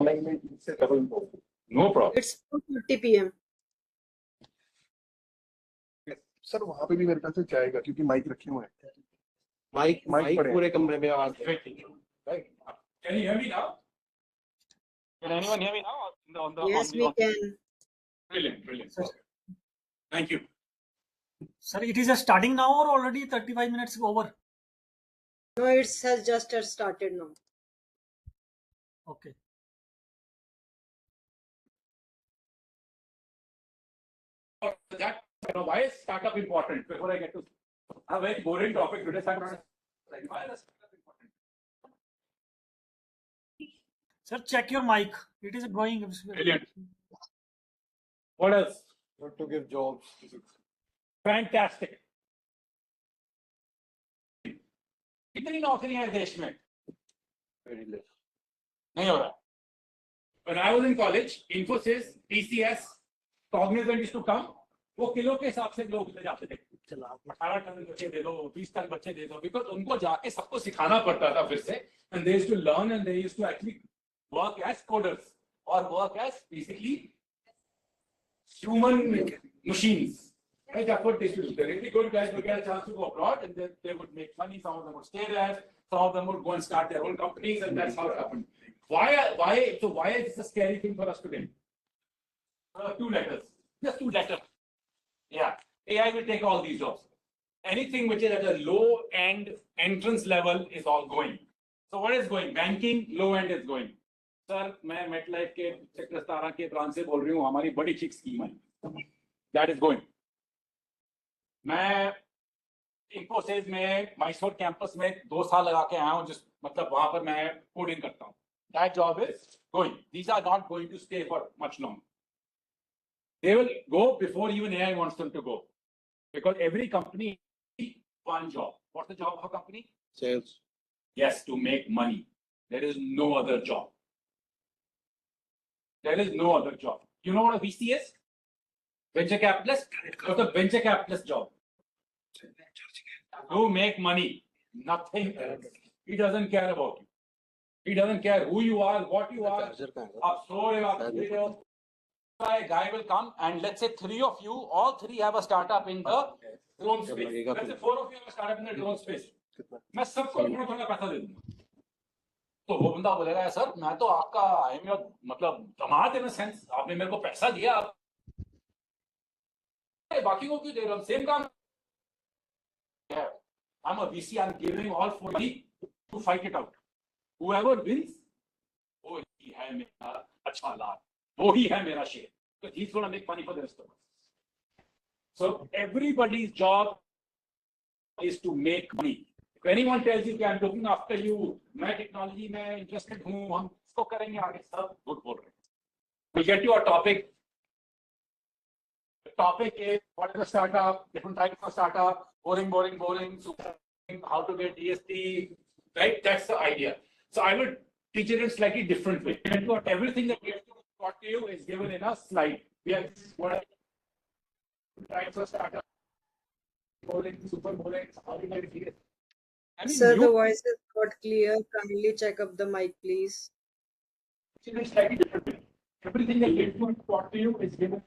No problem. It's 4:30 p.m. Sir वहाँ पे भी मेरे ख्याल से जाएगा क्योंकि माइक रखे हुए हैं। माइक पड़े पूरे कमरे में आवाज Can you hear me now? Can anyone hear me now? Yes, we can. Brilliant, brilliant. Thank you. Sir, it is starting now or already 35 minutes over? No, it has just started now. Okay. That, why is startup important? Before I get to a very boring topic today, why is startup important? Sir, check your mic. It is going. Brilliant. What else? Not to give jobs. Fantastic. कितनी नौकरियां हैं देश में? Very less. नहीं हो रहा. When I was in college, Infosys, TCS, Cognizant used to come. वो kilo के हिसाब से लोग ले जाते थे. 18 टन बच्चे दे दो, 20 टन बच्चे दे दो, because उनको जाके सबको सिखाना पड़ता था फिर से. And they used to learn and they used to actually work as coders or work as basically human machines. Right, that's what they used to do. The really good guys would get a chance to go abroad and then they would make money. Some of them would stay there. Some of them would go and start their own companies, and that's how it happened. Why is this a scary thing for us today? 2 letters. Just 2 letters. Yeah. AI will take all these jobs. Anything which is at a low end entrance level is all going. So what is going? Banking, low end is going. Sir, मैं MetLife के sector 17 के branch से बोल रही हूँ, हमारी बड़ी ठीक स्कीम है. That is going. मैं इंफोसिस में मैसूर कैंपस में 2 साल लगा के आया हूँ, जिस मतलब वहां पर मैं कोडिंग करता हूँ. That job is going. These are not going to stay for much longer. They will go before even AI wants them to go, because every company one job. What's the job of a company? Sales. Yes, to make money. There is no other job. There is no other job. You know what a VC is? Venture capitalist. What's the venture capitalist job? To make money. Nothing else. He doesn't care about you. He doesn't care who you are, what you are. A guy will come and let's say 3 of you, all 3 have a startup in the drone space. Let's say 4 of you have a startup in the drone space. मैं सबको थोड़ा पैसा दे दूंगा. तो वो बंदा बोलेगा, sir मैं तो आपका आई एम योर मतलब दामाद इन सेंस, आपने मेरे को पैसा दिया, आप बाकी को क्यों दे रहे हो? सेम काम. I'm a VC, I'm giving all for me to fight it out. Whoever wins, वो ही है मेरा अच्छा लाभ, वो ही है मेरा share. So he's going to make money for the rest of us. So everybody's job is to make money. If anyone tells you, I'm looking after you, मैं technology में इंटरेस्टेड हूँ, हम इसको करेंगे आगे, सब गुड बोल रहे हैं. We get to our topic. The topic is what is a startup, different types of startup, boring, super, how to get DST, right? That's the idea. So I will teach it in a slightly different way. Everything that we have taught to you is given in a slide. We have what types of startup, boring, super boring, how to get DST. Sir, the voice is not clear. Kindly check up the mic, please. In a slightly different way. Everything that we have taught to you is given.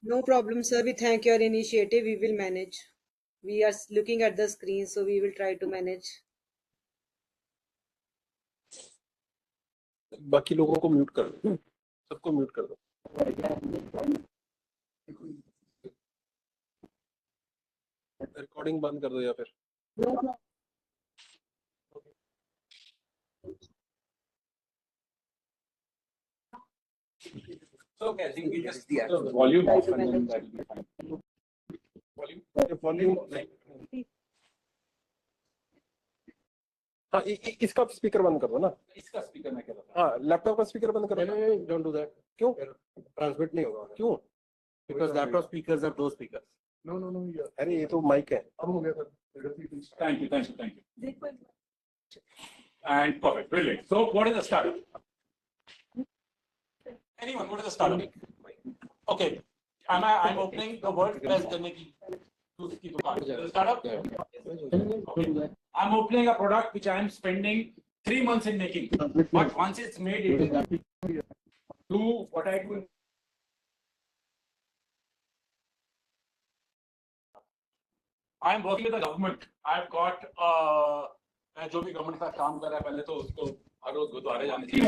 No problem, sir. We thank your initiative. We will manage. We are looking at the screen, so we will try to manage. बाकी लोगों को mute कर दो, सबको mute कर दो. Recording बंद कर दो या फिर So okay, I think we just the volume off and then that will be fine. Volume. हाँ, इसका स्पीकर बंद कर दो ना. इसका स्पीकर मैं कह रहा था. हाँ, लैपटॉप का स्पीकर बंद कर दो. Don't do that. क्यों? Transmit नहीं होगा. क्यों? Because laptop speakers are those speakers. No no no यार, अरे ये तो माइक है. अब हो गया सर. गलती थी. Thank you, thank you, thank you. And perfect, brilliant. So what is a startup? Anyone, what is a startup? Okay, I'm opening the world's best करने की दुकान. Is it a startup? Okay. I'm opening a product which I am spending 3 months in making. But once it's made, it is do what I do. I'm working with the government. I've got जो भी government का काम कर रहा है पहले तो उसको हर रोज गुरुद्वारे जाने चाहिए.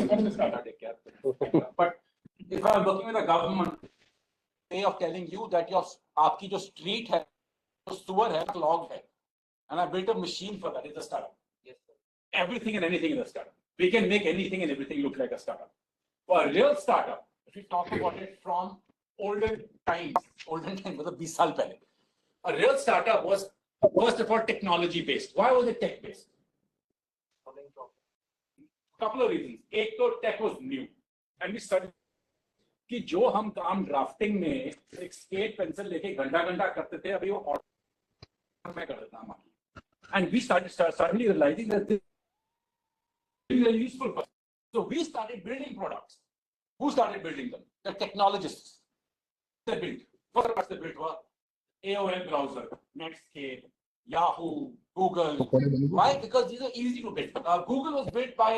But if I'm working with the government, way of telling you that your आपकी जो street है, जो sewer है, clogged है, and I built a machine for that. It's a startup. Yes, sir. Everything and anything is a startup. We can make anything and everything look like a startup. For a real startup, if we talk about it from olden times, मतलब 20 साल पहले, a real startup was first of all technology based. Why was it tech based? Couple of reasons. एक तो tech was new, and we studied कि जो हम काम drafting में एक स्केल पेंसिल लेके घंटा घंटा करते थे, अभी वो ऑटो में कर देता हूं. And we started suddenly realizing that this is very useful for us. So we started building products. Who started building them? The technologists. They built. First they built were AOL browser, Netscape, Yahoo, Google. Why? Because these are easy to build. Google was built by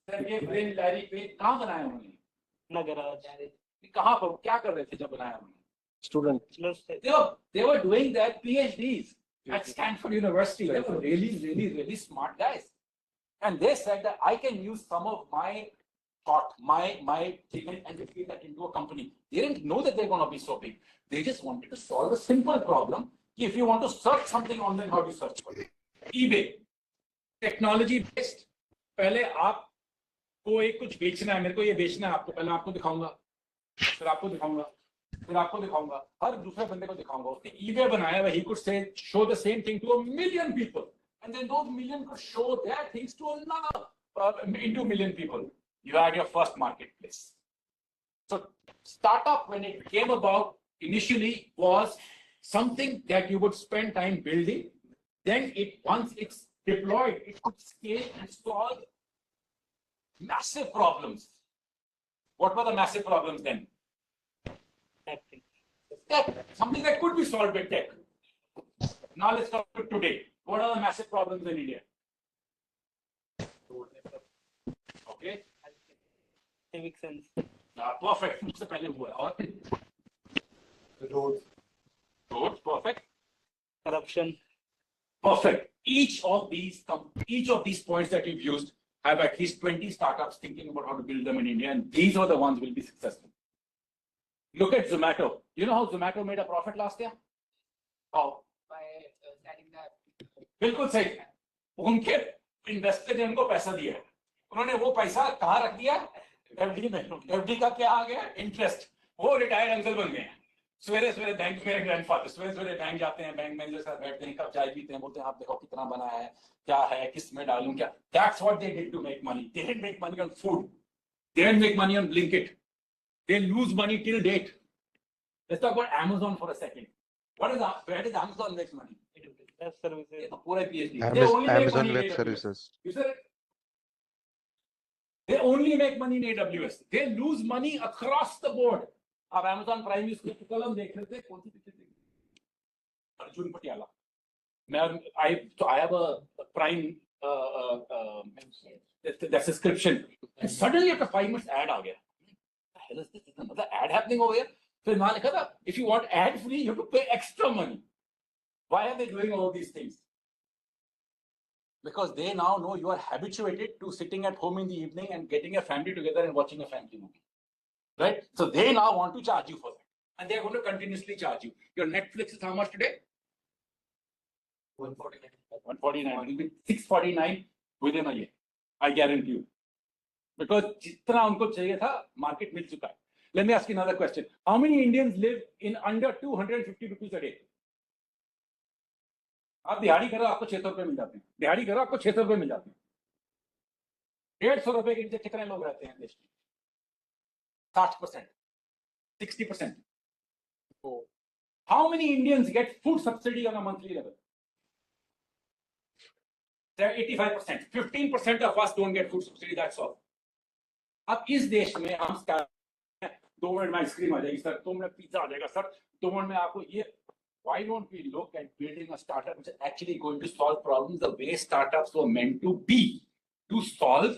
Sergey Brin, Larry Page. कहाँ बनाया उन्होंने? कहाँ पर क्या कर रहे थे जब बनाया उन्होंने? Student. They were doing their PhDs at Stanford University. They were really smart guys. And they said that I can use some of my thought, my thing and feed that into a company. They didn't know that they're going to be so big. They just wanted to solve a simple problem. If you want to search something online, how do you search for it? eBay. Technology based. पहले आपको एक कुछ बेचना है, मेरे को ये बेचना है, आपको पहले आपको दिखाऊंगा, फिर आपको दिखाऊंगा, फिर आपको दिखाऊंगा, हर दूसरे बंदे को दिखाऊंगा. उसने eBay बनाया हुआ, he could say show the same thing to 1 million people, and then those million could show their things to another into 1 million people. You had your first marketplace. So startup, when it came about initially, was something that you would spend time building. Then once it's deployed, it could scale and solve massive problems. What were the massive problems then? Tech. Something that could be solved with tech. Now let's talk about today. What are the massive problems in India? Okay. Civic sense. Perfect. सबसे पहले हुआ और roads. Perfect. Corruption. Perfect. Each of these points that you've used have at least 20 startups thinking about how to build them in India, and these are the ones who will be successful. Look at Zomato. You know how Zomato made a profit last year? How? By selling that. बिल्कुल सही. उनके investor ने उनको पैसा दिया है. उन्होंने वो पैसा कहाँ रख दिया? एफडी में. एफडी का क्या आ गया? इंटरेस्ट. वो रिटायर्ड अंकल बन गए हैं. सवेरे सवेरे बैंक, मेरे ग्रैंडफादर सवेरे सवेरे बैंक जाते हैं, बैंक मैनेजर साथ बैठते हैं, कप चाय पीते हैं, बोलते हैं आप देखो कितना बना है, क्या है, किस में डालूं क्या. That's what they did to make money. They didn't make money on food. They didn't make money on Blinkit. They lose money till date. Let's talk about Amazon for a second. Where does Amazon make money? Web services. ये तो पूरा PhD. They only make Amazon money in Web AWS. Services. You said it? They only make money in AWS. They lose money across the board. आप Amazon Prime use करके कलम देख रहे थे, कौन सी पिक्चर देख रहे थे? Arjun Patiala. I have a Prime the subscription, and suddenly after 5 months ad आ गया. The hell is this? Is another ad happening over here? So वहाँ लिखा था, if you want ad free, you have to pay extra money. Why are they doing all these things? Because they now know you are habituated to sitting at home in the evening and getting a family together and watching a family movie. Right? So they now want to charge you for that. And they're going to continuously charge you. Your Netflix is how much today? 149. 149. It will be 649 within a year. I guarantee you. Because जितना उनको चाहिए था, market मिल चुका है. Let me ask you another question. How many Indians live in under 250 rupees a day? आप दिहाड़ी करो, आपको 600 रुपए मिल जाते हैं. दिहाड़ी करो, आपको 600 रुपए मिल जाते हैं. 150 रुपए के नीचे कितने लोग रहते हैं देश में? 60%, 60%. How many Indians get food subsidy on a monthly level? 85%. 15% of us don't get food subsidy, that's all. अब इस देश में हम 2 मिनट में आइसक्रीम आ जाएगी सर, 2 मिनट पिज्जा आ जाएगा सर, 2 मिनट में आपको ये. Why don't we look at building a startup which is actually going to solve problems the way startups were meant to be, to solve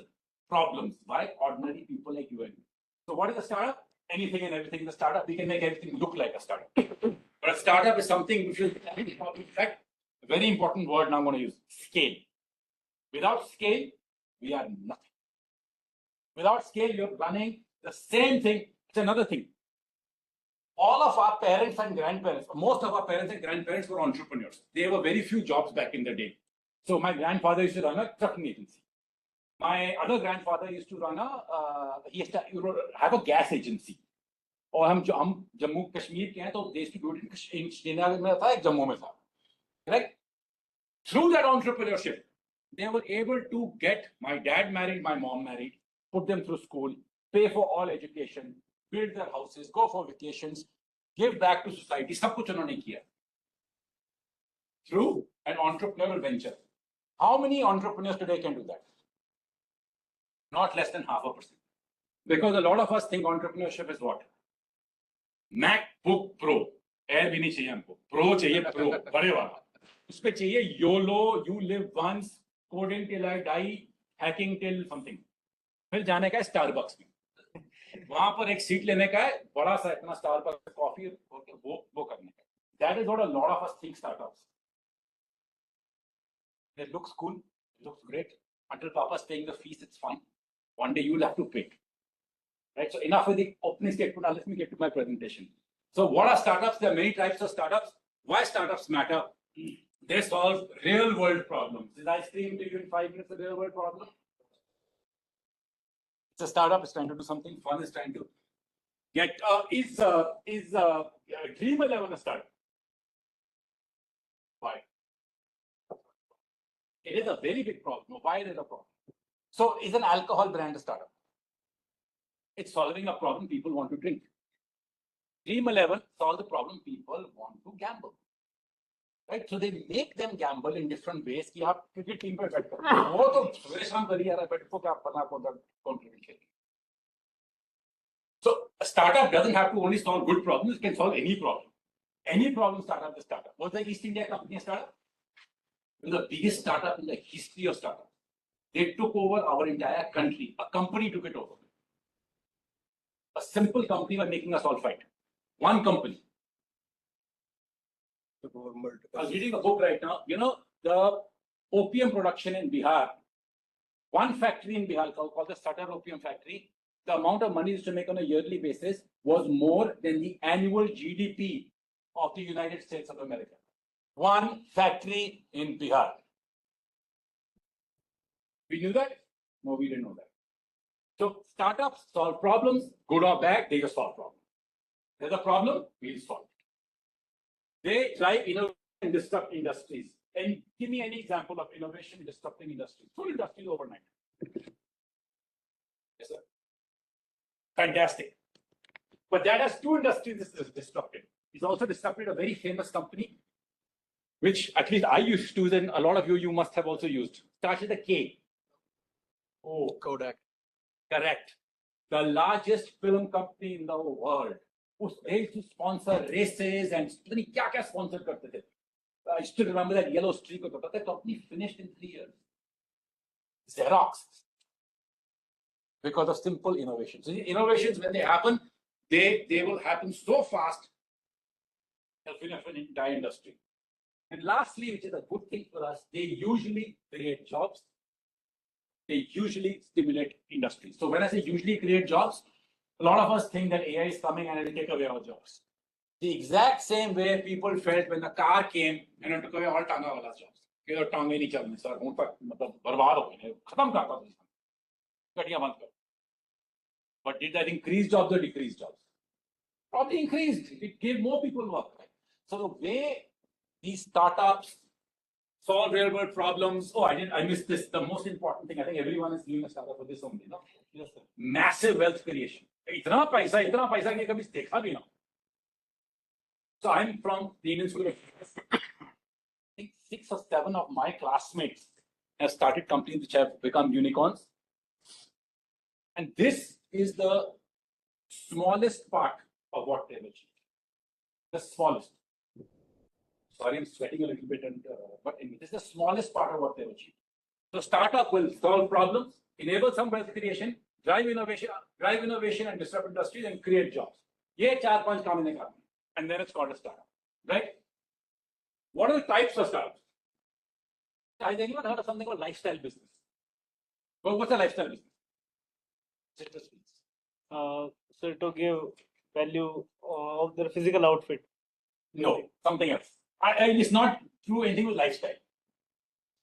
problems by ordinary people like you and me. So what is a startup? Anything and everything is a startup. We can make everything look like a startup. But a startup is something which is, in fact, a very important word now I'm going to use, scale. Without scale, we are nothing. Without scale, you're running the same thing. It's another thing. All of our parents and grandparents, most of our parents and grandparents were entrepreneurs. There were very few jobs back in the day. So my grandfather used to run a trucking agency. My other grandfather used to run he used to have a gas agency. और हम जम्मू कश्मीर के हैं तो they used to do it in Srinagar में था, एक जम्मू में था. Correct? Through that entrepreneurship, they were able to get my dad married, my mom married, put them through school, pay for all education, build their houses, go for vacations, give back to society. सब कुछ उन्होंने किया through an entrepreneurial venture. How many entrepreneurs today can do that? Not less than 0.5%. Because a lot of us think entrepreneurship is what? MacBook Pro. Air भी नहीं चाहिए हमको. Pro चाहिए Pro. बड़े वाला. उस पे चाहिए YOLO, you live once, coding till I die, hacking till something. फिर जाने का है Starbucks में. वहां पर एक सीट लेने का है, बड़ा सा इतना Starbucks कॉफी वो करने का. That is what a lot of us think startups. It looks cool, it looks great. Until Papa's paying the fees, it's fine. One day you'll have to pay. Right? So enough with the opening statement. Now let me get to my presentation. So what are startups? There are many types of startups. Why startups matter? They solve real world problems. Did I explain to you in 5 minutes a real world problem? It's a startup, is trying to do something fun, is trying to get, is Dream 11 a startup? Why? It is a very big problem. Why it is a problem? So is an alcohol brand a startup? It's solving a problem people want to drink. Dream 11 solve the problem people want to gamble. Right? So they make them gamble in different ways. कि आप cricket team पे बैठ कर वो तो सुबह शाम करिए यार बैठ को क्या पता कौन सा contribute करेगी. So a startup doesn't have to only solve good problems; it can solve any problem. Any problem startup is startup. Was the East India Company a startup? It was the biggest startup in the history of startups. They took over our entire country. A company took it over. A simple company was making us all fight. One company. I was reading a book right now. You know, the opium production in Bihar, one factory in Bihar called the Sutter Opium Factory, the amount of money used to make on a yearly basis was more than the annual GDP of the United States of America. One factory in Bihar. We knew that? No, we didn't know that. So startups solve problems, good or bad, they just solve problems. There's a problem, we'll solve it. They drive innovation and disrupt industries. And give me any example of innovation disrupting industries. Full industries overnight. Yes, sir. Fantastic. But that has two industries disrupted. It's also disrupted a very famous company, which at least I used to use, and a lot of you must have also used. Starts with a K. Oh, Kodak. Correct. The largest film company in the world. They used to sponsor races and क्या sponsor करते थे. I still remember that yellow streak. The company finished in 3 years. Xerox. Because of simple innovations. So the innovations, when they happen, they will happen so fast, they'll finish an entire industry. And lastly, which is a good thing for us, they usually create jobs. They usually stimulate industry. So when I say usually create jobs, a lot of us think that AI is coming and it will take away our jobs. The exact same way people felt when the car came and it took away all tanga wala jobs. कि टांगे नहीं चलने sir, उन तक मतलब बर्बाद हो गए, खत्म करता था, गड्डियां बंद कर. But did that increase jobs or decrease jobs? Probably increased. It gave more people work. Right? So the way these startups solve real world problems. Oh, I missed this. The most important thing, I think everyone is doing a startup for this only. No? Yes, sir. Massive wealth creation. इतना पैसा कि कभी देखा भी ना. So I'm from the Indian School of I think 6 or 7 of my classmates have started companies which have become unicorns. And this is the smallest part of what they've achieved. The smallest. Sorry, I'm sweating a little bit, but anyway, this is the smallest part of what they've achieved. So startup will solve problems, enable some wealth creation, drive innovation and disrupt industries and create jobs. ये 4-5 काम इन्हें करने, and then it's called a startup, right? What are the types of startups? Has anyone heard of something called lifestyle business? Well, what's a lifestyle business? Citrus beans. So to give value of their physical outfit. No, something else. It's not through anything with lifestyle.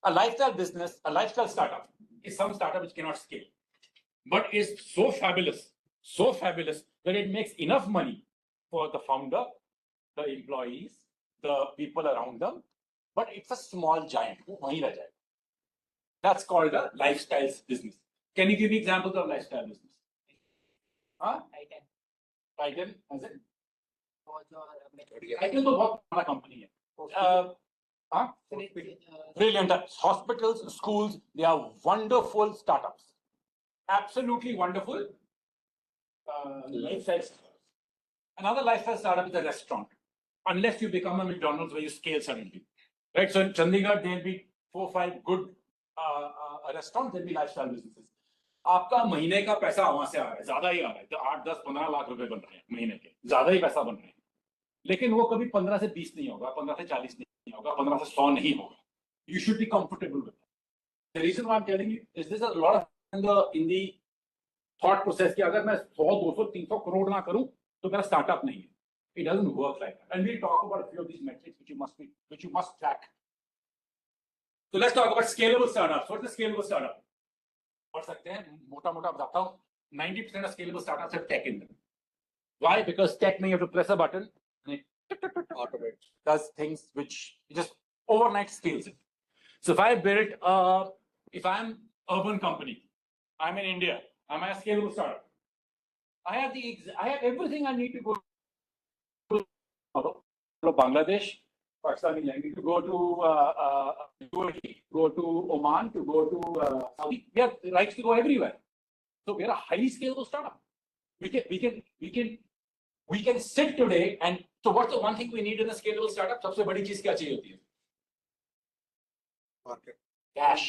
A lifestyle business, a lifestyle startup is some startup which cannot scale, but is so fabulous that it makes enough money for the founder, the employees, the people around them, but it's a small giant. वो वहीं रह जाएगा. That's called a lifestyle business. Can you give me examples of lifestyle business? Huh? Titan, is it? Titan तो बहुत बड़ा company है. Huh? Brilliant. Hospitals, schools, they are wonderful startups. Absolutely wonderful. Lifestyle startups. Another lifestyle startup is a restaurant. Unless you become a McDonald's where you scale suddenly. Right? So in Chandigarh, there'll be 4-5 good restaurants, there'll be lifestyle businesses. आपका महीने का पैसा वहां से आ रहा है, ज्यादा ही आ रहा है, तो 8-10-15 लाख रुपए बन रहे हैं महीने के, ज्यादा ही पैसा बन रहे हैं, लेकिन वो कभी 15 से 20 नहीं होगा, 15 से 40 नहीं होगा, 15 से 100 नहीं होगा. You should be comfortable with that. The reason why I'm telling you is there's a lot of in the thought process कि अगर मैं 100, 200, 300 करोड़ ना करूं तो मेरा स्टार्टअप नहीं है. It doesn't work like that. And we'll talk about a few of these metrics which you must track. So let's talk about scalable startups. What's a scalable startup? पढ़ सकते हैं, मोटा-मोटा बताता हूं. 90% of scalable startups have tech in them. Why? Because tech means you have to press a button and it automates, does things which just overnight scales it. So if I build, if I'm urban company, I'm in India, I'm a scalable startup. I have everything I need to go to Bangladesh, Pakistan, I need to go to UAE, go to Oman, to go to Saudi. We have rights to go everywhere. So we are a highly scalable startup. We can sit today and so what's the one thing we need in a scalable startup? सबसे बड़ी चीज क्या चाहिए होती है? Market. Cash.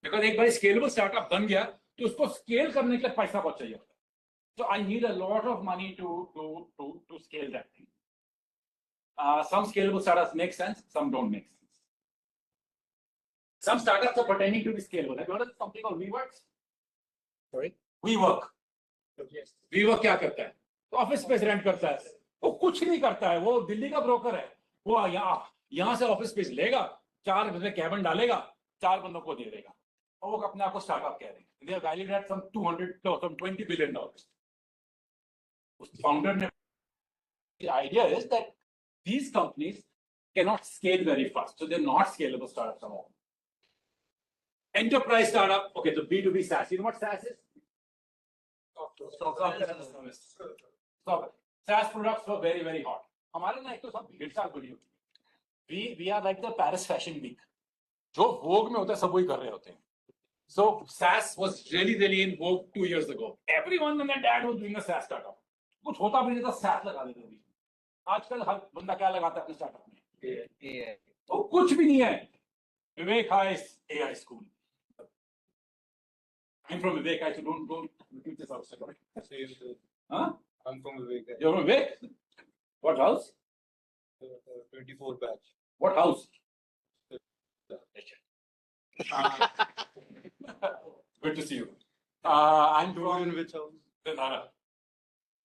Because एक बार scalable startup बन गया तो उसको scale करने के लिए पैसा बहुत चाहिए होता है. So I need a lot of money to scale that thing. Some scalable startups make sense, some don't make sense. Some startups are pretending to be scalable. Have you heard of something called WeWorks? Sorry? WeWork. Yes. WeWork क्या करता है? Office space rent करता है. वो कुछ नहीं करता है, वो दिल्ली का ब्रोकर है. वो यहाँ से ऑफिस स्पेस लेगा, 4 बंदे कैबिन डालेगा, 4 बंदों को दे देगा, और वो अपने आप को स्टार्टअप कह रहे हैं. They are valued at some 200 or some $20 billion. उस फाउंडर ने, the idea is that these companies cannot scale very fast, so they're not scalable startups at all. Enterprise startup, okay, so B2B SaaS. You know what SaaS is? Software as a service. Software. SaaS products were very, very hot. हमारे ना एक तो सब भीड़ साल बड़ी होती है. We are like the Paris Fashion Week. जो vogue में होता है सब वही कर रहे होते हैं. So SaaS was really in vogue 2 years ago. Everyone and their dad was doing a SaaS startup. कुछ होता भी नहीं था, SaaS लगा देते थे. आजकल हर बंदा क्या लगाता है अपने स्टार्टअप में? तो कुछ भी नहीं है. विवेक high AI school. I'm from Vivek, so don't repeat this outside. Huh? I'm from Vivek. You're from Vivek? What house? 24 batch. What house? Good to see you. I'm from In which house? Nara.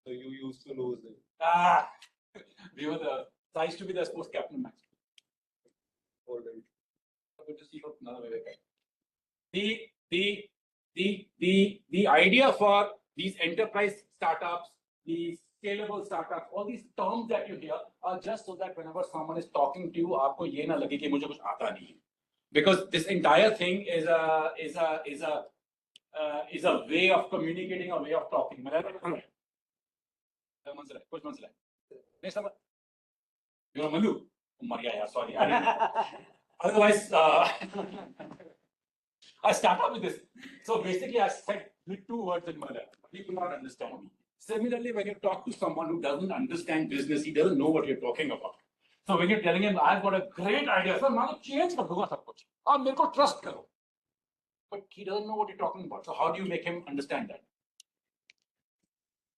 So you used to lose it. We were I used to be the sports captain match. Already. Good to see you, Nara Vivek. The idea for these enterprise startups, these scalable startups, all these terms that you hear are just so that whenever someone is talking to you, आपको ये ना लगे कि मुझे कुछ आता नहीं है. Because this entire thing is a way of communicating, a way of talking. कुछ मंसला है. नहीं समझ. You know Malu? Maria, yeah, sorry. I didn't know. Otherwise, I start off with this. So basically, I said with 2 words in Malayalam. People not understand me. Similarly, when you talk to someone who doesn't understand business, he doesn't know what you're talking about. So when you're telling him, I've got a great idea, sir, मैं तो change कर दूंगा सब कुछ. आप मेरे को trust करो. But he doesn't know what you're talking about. So how do you make him understand that?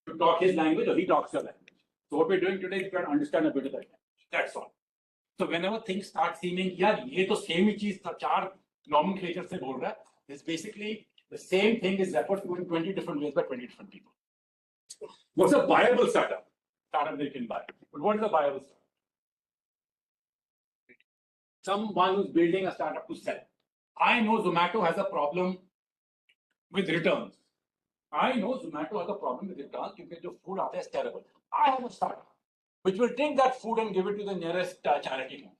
You talk his language or he talks your language. So what we're doing today is trying to understand a bit of that language. That's all. So whenever things start seeming, यार ये तो same ही चीज 4 nomenclature से बोल रहा है, it's basically the same thing is referred to in 20 different ways by 20 different people. What's a viable startup? Startup they can buy. But what is a viable startup? Someone who's building a startup to sell. I know Zomato has a problem with returns. I know Zomato has a problem with returns because the food out there is terrible. I have a startup which will take that food and give it to the nearest charity home.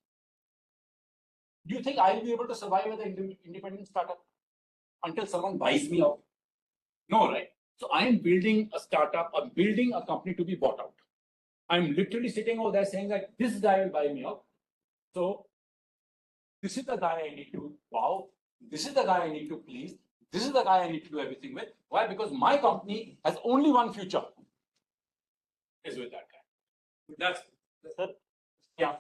Do you think I'll be able to survive as an independent startup until someone buys me out? No, right? So I am building a startup, I'm building a company to be bought out. I'm literally sitting over there saying that this guy will buy me out. So this is the guy I need to wow. This is the guy I need to please. This is the guy I need to do everything with. Why? Because my company has only one future. Is with that guy. That's Sir, yeah.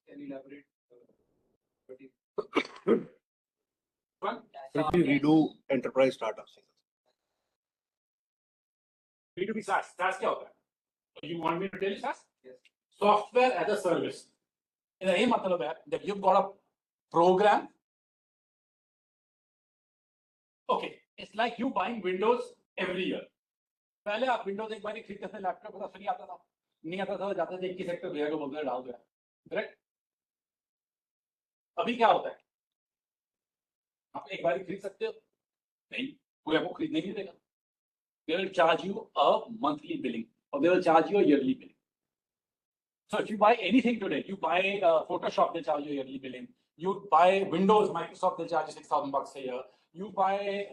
Can you elaborate? One. redo enterprise startups. B2B SaaS. SaaS क्या होता है? So you want me to tell you SaaS? Yes. Software as a service. In the मतलब है that you've got a program. Okay, it's like you buying Windows every year. पहले आप Windows एक बार ही खरीदते थे, लैपटॉप का फ्री आता था, नहीं आता था, जाते थे 21 सेक्टर भैया को बोलते डाल दो, करेक्ट? अभी क्या होता है? आप एक बार ही खरीद सकते हो? नहीं, कोई आपको खरीदने नहीं देगा. They will charge you a monthly billing or they will charge you a yearly billing. So if you buy anything today, you buy Photoshop, they charge you a yearly billing. You buy Windows, Microsoft, they charge you $6,000 a year. You buy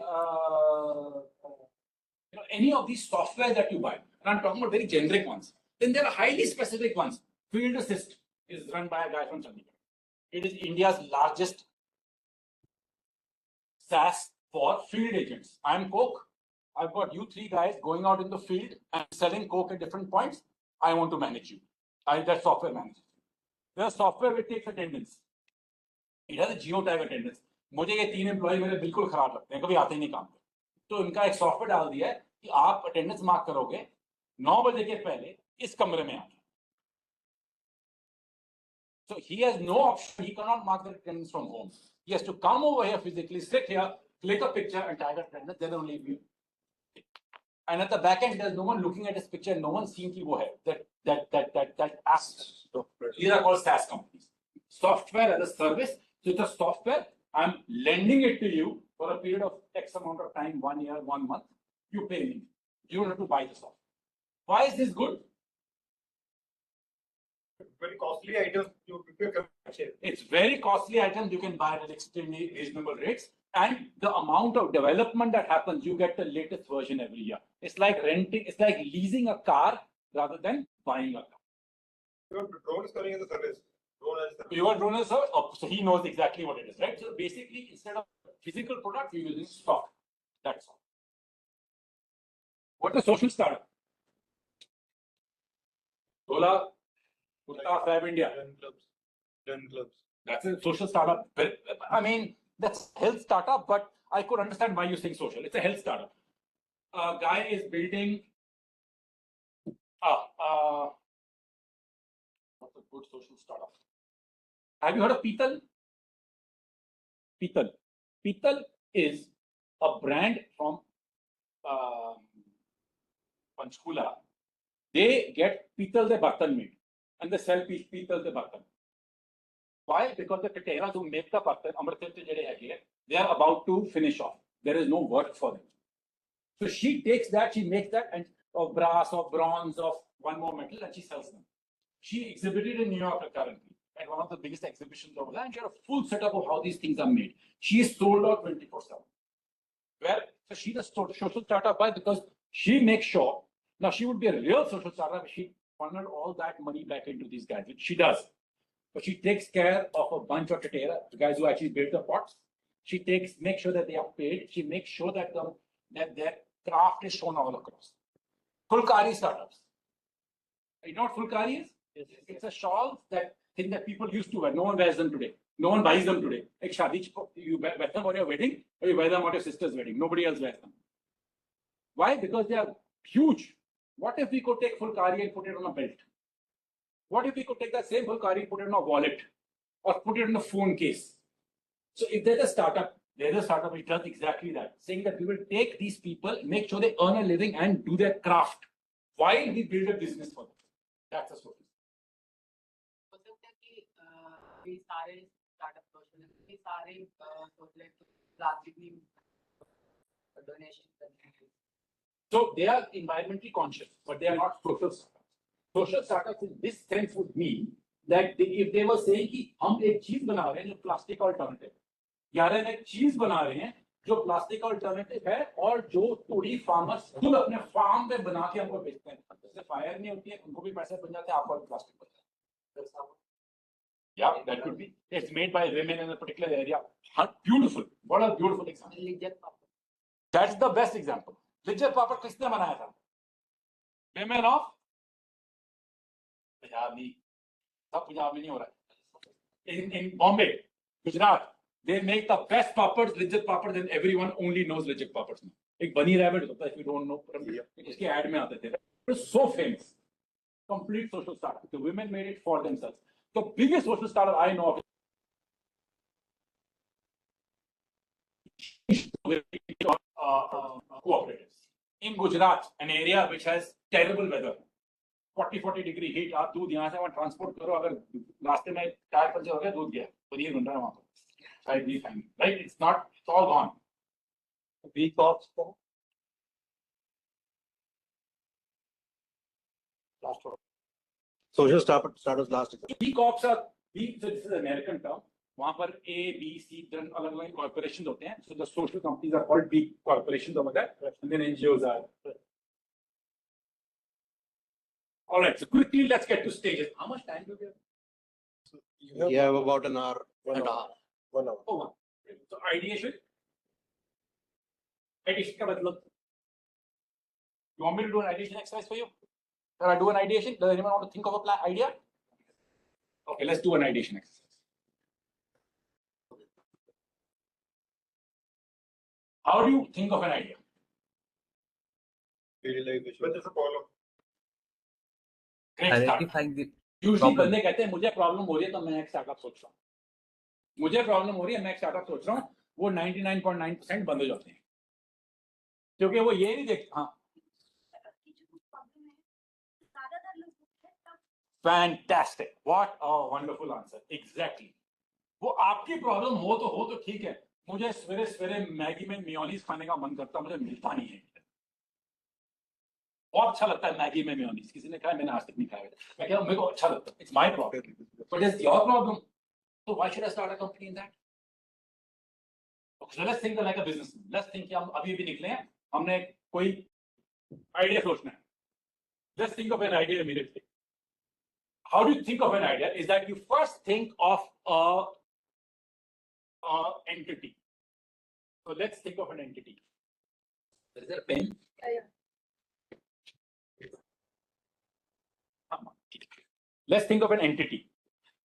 any of these software that you buy, and I'm talking about very generic ones. Then there are highly specific ones. Field Assist is run by a guy from Chandigarh. It is India's largest SaaS for field agents. I'm Coke. I've got you 3 guys going out in the field and selling Coke at different points. I want to manage you. That software manages. There's software which takes attendance. It has a geotag attendance. मुझे ये 3 employ मेरे बिल्कुल खराब लगते हैं, कभी आते ही नहीं काम पे. तो इनका एक सॉफ्टवेयर डाल दिया है कि आप अटेंडेंस मार्क करोगे 9 बजे के पहले इस कमरे में आके. So he has no option. He cannot mark the attendance from home. He has to come over here physically, sit here, click a picture, and tag attendance. Then only view. And at the back end, there's no one looking at his picture. No one seeing ki wo hai. That apps. These are called SaaS companies. Software as a service. So it's a software. I'm lending it to you for a period of X amount of time, 1 year, 1 month. You pay me. You don't have to buy the software. Why is this good? Very costly item. It's very costly items you can buy at extremely reasonable rates. And the amount of development that happens, you get the latest version every year. It's like renting, it's like leasing a car rather than buying a car. Drone is coming as a service. Drone as a service. You want drone as a service? Oh, so he knows exactly what it is, right? So basically, instead of physical product, you're using stock. That's all. What is social startup? Tola, Kutta, Fab India. Gun clubs. That's a social startup. I mean, that's health startup, but I could understand why you're saying social. It's a health startup. A guy is building. What's a good social startup? Have you heard of Petal? Petal. Petal is a brand from Panchkula. They get Petal the Bartan made and they sell Petal the Bartan. Why? Because the Kateras who make the Bartan, they are about to finish off. There is no work for them. So she takes that, she makes that, and of brass, of bronze, of one more metal, and she sells them. She exhibited in New York currently at one of the biggest exhibitions over there, and she had a full setup of how these things are made. She is sold out 24/7. Where? So she's a social startup. Why? Because she makes sure. Now she would be a real social startup if she funnel all that money back into these guys, which she does. But she takes care of a bunch of Tatera, the guys who actually build the pots. She makes sure that they are paid. She makes sure that their craft is shown all across. Fulkari startups. You know what Fulkari is? It's a shawl that thing that people used to wear. No one wears them today. No one buys them today. Like shadi, you wear them on your wedding, or you wear them on your sister's wedding. Nobody else wears them. Why? Because they are huge. What if we could take Fulkari and put it on a belt? What if we could take that same Fulkari, put it on a wallet, or put it in a phone case? So if there's a startup which does exactly that, saying that we will take these people, make sure they earn a living and do their craft while we build a business for them. That's a story. हो सकता है कि ये सारे startup social ये सारे social plastic में donation करते हैं. So they are environmentally conscious, but they are not social startups. Social startups in this sense would mean that if they were saying कि हम एक चीज बना रहे हैं जो प्लास्टिक ऑल्टरनेटिव, यार हम एक चीज बना रहे हैं जो प्लास्टिक ऑल्टरनेटिव है और जो टूडी फार्मर्स खुद अपने फार्म में बना के हमको बेचते हैं, जैसे फायर नहीं होती है, उनको भी पैसे बन जाते हैं, आपको प्लास्टिक बन जाता है. Yeah, that could be. It's made by women in a particular area. Beautiful. What a beautiful example. Lijjat papad. That's the best example. Lijjat पापड़ किसने बनाया था? Women of Punjab नहीं, सब पंजाब में नहीं हो रहा है. In Bombay, Gujarat, they make the best papads, Lijjat papad, and everyone only knows Lijjat पापड़. एक बनी रैबिट होता है, if you don't know, इसके ad में आते थे. It was so famous. Complete social startup. The women made it for themselves. The biggest social startup I know of cooperatives. In Gujarat, an area which has terrible weather, 40 degree heat, आप दूध यहाँ से वहाँ transport करो, अगर रास्ते में tyre puncture हो गया, दूध गया, पनीर बन रहा है वहाँ पर. Right? It's all gone. Week off. Last one. Social startups last. B Corps are this is an American term. वहाँ पर A, B, C, then अलग-अलग corporations होते हैं. So the social companies are called big corporations over there, and then NGOs are. All right. So quickly, let's get to stages. How much time do we have? You have about an hour. 1 hour. 1 hour. Oh, 1. So ideation. Ideation का मतलब. You want me to do an ideation exercise for you? Can I do an ideation? Does anyone want to think of a idea? Okay, let's do an ideation exercise. How do you think of an idea? But there's a problem. Great start. Identifying the Usually problem. बंदे कहते हैं मुझे problem हो रही है तो मैं एक स्टार्टअप सोच रहा हूँ. मुझे प्रॉब्लम हो रही है मैं एक स्टार्टअप सोच रहा हूँ. वो 99.9% बंद हो जाते हैं क्योंकि वो ये नहीं देखते. हाँ, Fantastic. What a wonderful answer. Exactly. वो आपकी प्रॉब्लम हो तो ठीक है. मुझे सवेरे सवेरे मैगी में मेयोनीज खाने का मन करता, मुझे मिलता नहीं है. बहुत अच्छा लगता है मैगी में मेयोनीज. किसी ने कहा, मैंने आज तक नहीं खाया. मैं कह रहा हूँ मेरे को अच्छा लगता है. It's my problem. But it's your problem. So why should I start a company in that? Okay, so let's think like a businessman. Let's think कि हम अभी भी निकले हैं, हमने कोई आइडिया सोचना है. Let's think of an idea immediately. How do you think of an idea? Is that you first think of a entity. So let's think of an entity. Is there a pen? Yeah. Let's think of an entity.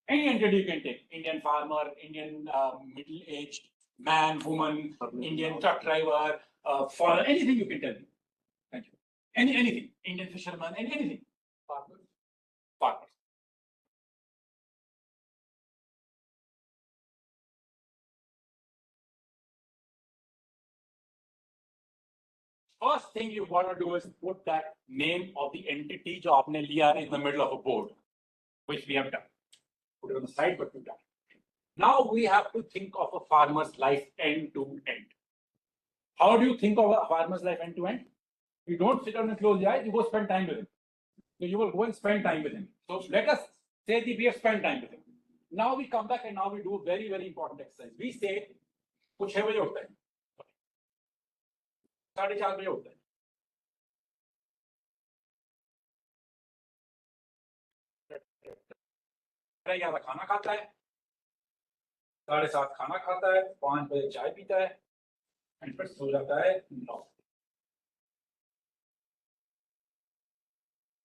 Any entity you can take. Indian farmer, Indian middle-aged man, woman, Indian truck driver, foreigner, anything you can tell me. Thank you. Anything. Indian fisherman, anything. Farmers. First thing you want to do is put that name of the entity जो आपने लिया है in the middle of a board, which we have done. Put it on the side, but we've done. Now we have to think of a farmer's life end to end. How do you think of a farmer's life end to end? You don't sit down and close your eyes, you go spend time with him. So you will go and spend time with him. So let us say that we have spent time with him. Now we come back and now we do a very, very important exercise. We say, कुछ 6 बजे उठता है, 4:30 बजे उठता है. 11 खाना खाता है, 7:30 खाना खाता है, 5 बजे चाय पीता है एंड फिर सो जाता है 9।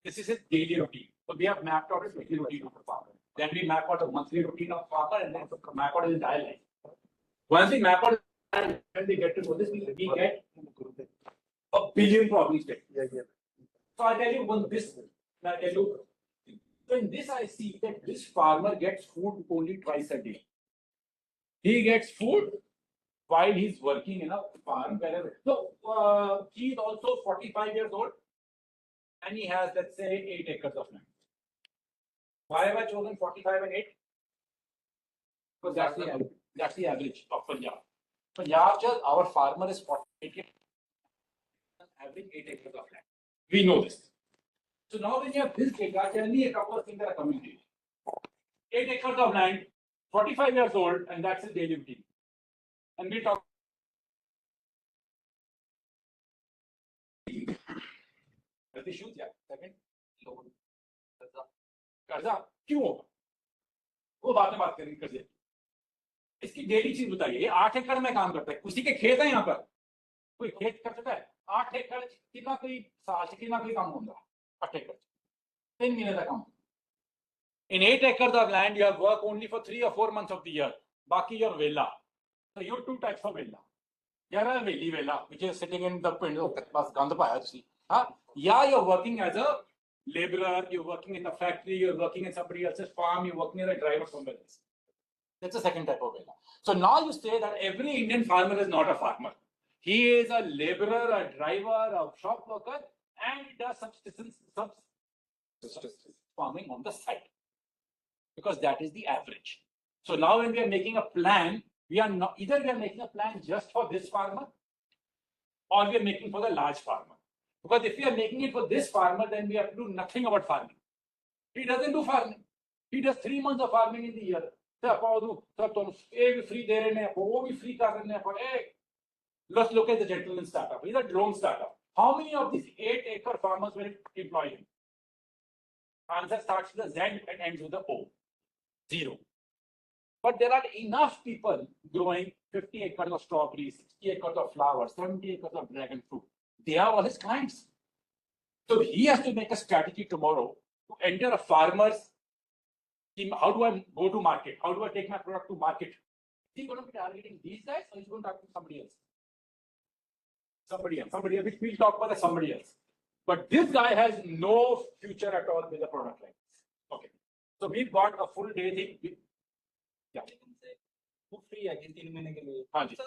This is his daily routine. So we have mapped out his weekly routine of the farmer. Then we map out a monthly routine of the farmer, and then map out his entire life. Once we map out, when we get to know this, we get 1 billion problems. So I tell you one this, I tell you, so in this I see that this farmer gets food only twice a day. He gets food while he's working in a farm wherever. So he is also 45 years old. And he has, let's say, 8 acres of land. Why have I chosen 45 and 8? Because that's the average of Punjab. Punjab, just our farmer is 48 average 8 acres of land. We know this. So now when you have this data, tell me a couple of things that are coming to you. 8 acres of land, 45 years old, and that's his daily routine. And we talk. Issues, yeah. Second, loan. कर्जा क्यों होगा? वो बाद में बात करेंगे कर्जे। इसकी डेली चीज बताइए, ये 8 एकड़ में काम करता है, किसी के खेत है यहाँ पर, कोई खेत कर सकता है? 8 एकड़ कितना कोई साल से कितना कोई काम होगा? 8 एकड़ 3 महीने का काम। In 8 acres of land, you have work only for 3 or 4 months of the year. Baki you're vela. So you have 2 types of vela. You're a veli vela, which is sitting in the window. Bas gand paya tusi. Yeah, you're working as a laborer, you're working in a factory, you're working in somebody else's farm, you're working as a driver somewhere else. That's the second type of vela. So now you say that every Indian farmer is not a farmer. He is a laborer, a driver, a shop worker, and he does subsistence farming on the side. Because that is the average. So now when we are making a plan, we are not, either we are making a plan just for this farmer, or we are making for the large farmer. Because if we are making it for this farmer, then we have to do nothing about farming. He doesn't do farming. He does 3 months of farming in the year. Let's look at the gentleman startup. He's a drone startup. How many of these 8-acre farmers will employ him? Answer starts with a Z and ends with a O. 0. But there are enough people growing 50 acres of strawberries, 60 acres of flowers, 70 acres of dragon fruit. They are all his clients. So he has to make a strategy tomorrow to enter a farmer's team. How do I go to market? How do I take my product to market? Is he going to be targeting these guys or is he going to talk to somebody else? Somebody else, which we'll talk about somebody else. But this guy has no future at all with a product like this. Okay. So we've got a full day thing. Yeah. वो free है 3 महीने के लिए। हाँ जी। Sir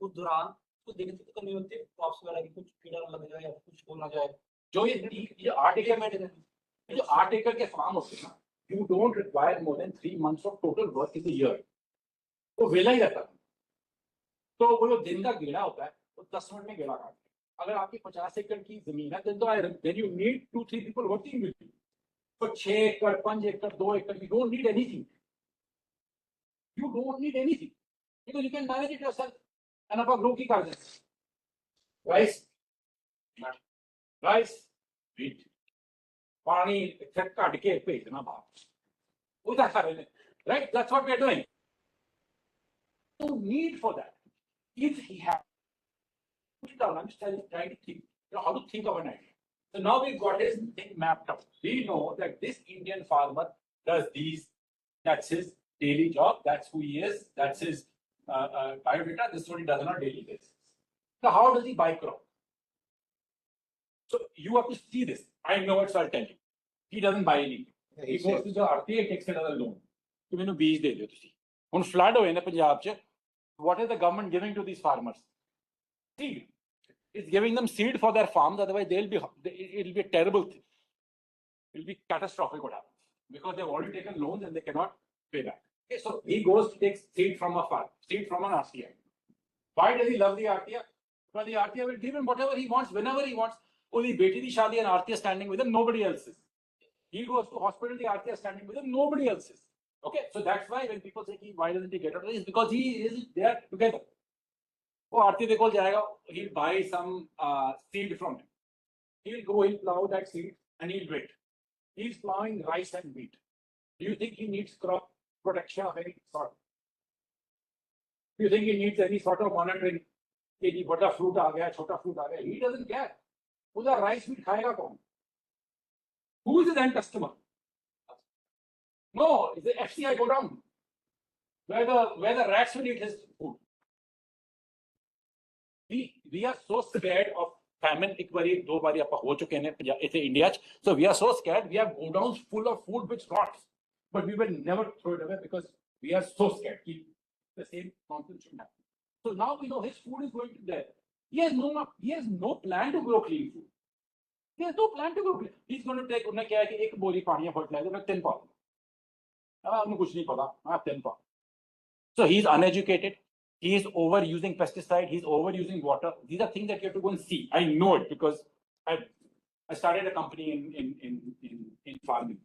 उस दौरान कुछ देखने को नहीं होती, क्रॉप्स वगैरह की कुछ कीड़ा लग जाए या कुछ हो ना जाए। जो ये 8 एकड़ में जो 8 एकड़ के फार्म होते हैं ना, you don't require more than 3 months of total work in the year. वो वेला ही रहता है। तो वो जो दिन का गेड़ा होता है, वो 10 मिनट में गेड़ा काटते हैं। अगर आपकी 50 एकड़ की जमीन है, then you need 2-3 people working with you. For 6 एकड़, 5 एकड़, 2 एकड़, you don't need anything. You don't need anything because you can manage it yourself. And आप grow की कर दें. Rice, wheat, पानी काट के भेजना बाहर. वो क्या कर रहे हैं? Right? That's what we are doing. No need for that. If he has, I'm just trying to think, how to think of an idea. So now we've got his thing mapped out. We know that this Indian farmer does these. That's his daily job. That's who he is. That's his biodata. This is what he does on a daily basis. So how does he buy crop? So you have to see this. I know it, so I'll tell you. He doesn't buy anything. He goes to the RTA, takes another loan. So when you bees de do tusi. When flood hoye na Punjab ch, what is the government giving to these farmers? Seed. It's giving them seed for their farms. Otherwise, it'll be a terrible thing. It'll be catastrophic what happens because they've already taken loans and they cannot pay back. Okay, so he goes to take seed from a farm, seed from an RTA. Why does he love the RTA? Because the RTA will give him whatever he wants, whenever he wants. Only beti di shadi and RTA standing with him, nobody else is. He goes to hospital, the RTA standing with him, nobody else is. Okay, so that's why when people say, why doesn't he get out of this? Because he is there together. Oh, RTA dekho jayega, he'll buy some seed from him. He'll go, he'll plow that seed and he'll wait. He's plowing rice and wheat. Do you think he needs crop protection of any sort? Do you think he needs any sort of monitoring? कि जी बड़ा fruit आ गया, छोटा fruit आ गया. He doesn't care. उधर rice भी खाएगा कौन? Who is his end customer? No, the FCI go down. Where the rats will eat his food. We are so scared of famine. एक बारी दो बारी आप हो चुके हैं इसे India. So we are so scared. We have godowns full of food which rots, but we will never throw it away because we are so scared. The same nonsense shouldn't happen. So now we know his food is going to there. He has no plan to grow clean food. He has no plan to grow clean. He's going to take. उन्हें क्या है कि एक बोरी पानी fertilizer में 10 पाओ. उन्हें कुछ नहीं पता. 10 पाओ. So he's uneducated. He is overusing pesticide. He's overusing water. These are things that you have to go and see. I know it because I started a company in farming,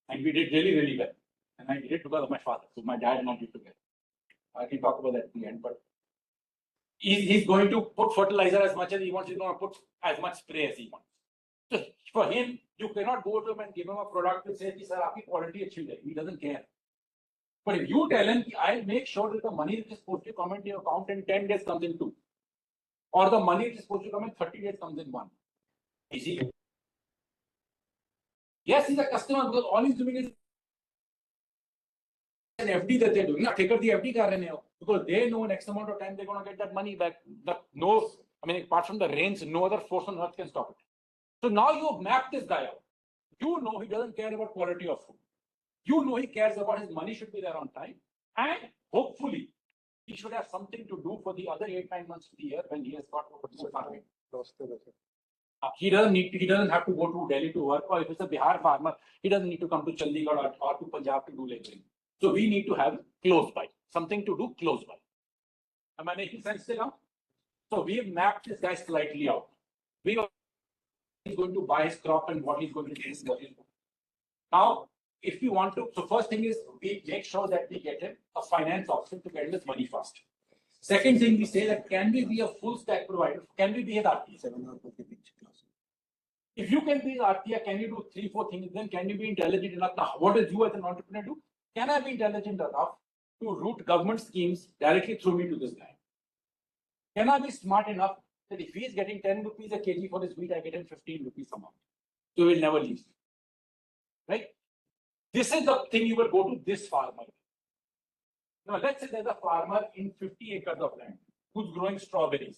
and we did really, really well. And I did it because of my father. So my dad and I did together. I can talk about that at the end, but he's going to put fertilizer as much as he wants. He's going to put as much spray as he wants. So for him, you cannot go to him and give him a product and say, "Sir, aapki quality achhi hai." He doesn't care. But if you tell him, I'll make sure that the money that is supposed to come into your account in 10 days comes in 2, or the money that is supposed to come in 30 days comes in 1. Is he? Yes, he's a customer because all he's doing is an FD that they're doing. Take up the FD because they know next amount of time they're going to get that money back. Apart from the rains, no other force on earth can stop it. So now you've mapped this guy out. You know he doesn't care about quality of food. You know he cares about his money should be there on time, and hopefully he should have something to do for the other 8-9 months of the year when he has got over to farming. He doesn't have to go to Delhi to work, or if it's a Bihar farmer, he doesn't need to come to Chandigarh or to Punjab to do laboring. So we need to have close by, something to do close by. Am I making sense now? So we have mapped this guy slightly out. We are going to buy his crop and what he's going to do. Now, if we want to, so first thing is we make sure that we get him a finance option to get him his money fast. Second thing we say that can we be a full stack provider? Can we be his RTA? If you can be his RTA, can you do 3-4 things? Then can you be intelligent enough? Now, what does you as an entrepreneur do? Can I be intelligent enough to route government schemes directly through me to this guy? Can I be smart enough that if he is getting 10 rupees a kg for his wheat, I get him 15 rupees a month? So we'll never leave. Right? This is the thing you will go to this farmer. Now, let's say there's a farmer in 50 acres of land who's growing strawberries.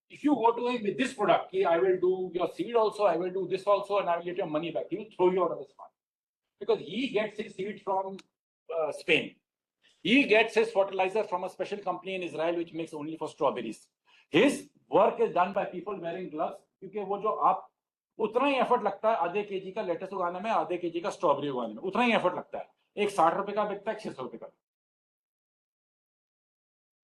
If you go to him with this product, I will do your seed also, I will do this also, and I will get your money back. He will throw you out of this farm because he gets his seed from Spain. He gets his fertilizer from a special company in Israel which makes only for strawberries. His work is done by people wearing gloves because वो जो आप उतना ही effort लगता है आधे KG का latus उगाने में, आधे केजी का स्ट्रॉबेरी उगाने में, उतना ही एफर्ट लगता है. एक 60 रुपए का बिकता है, 600 रुपए का.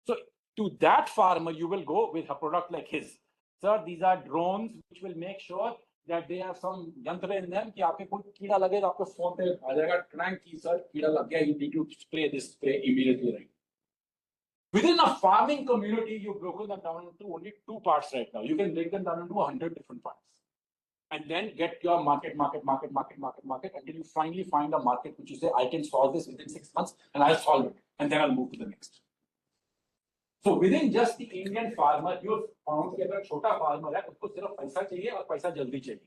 So to that farmer you will go with a product like his. Sir, these are drones which will make sure that they have some यंत्र in them कि आपके कोई कीड़ा लगे तो आपको फोन पे आ जाएगा ट्रैक की सर कीड़ा लग गया, you need to spray this spray immediately, right? Within a farming community, you've broken them down into only 2 parts right now. You can break them down into 100 different parts. And then get your market until you finally find a market which you say, I can solve this within 6 months and I'll solve it. And then I'll move to the next. So within just the Indian farmer, you found that a chota farmer है, उसको सिर्फ पैसा चाहिए और पैसा जल्दी चाहिए.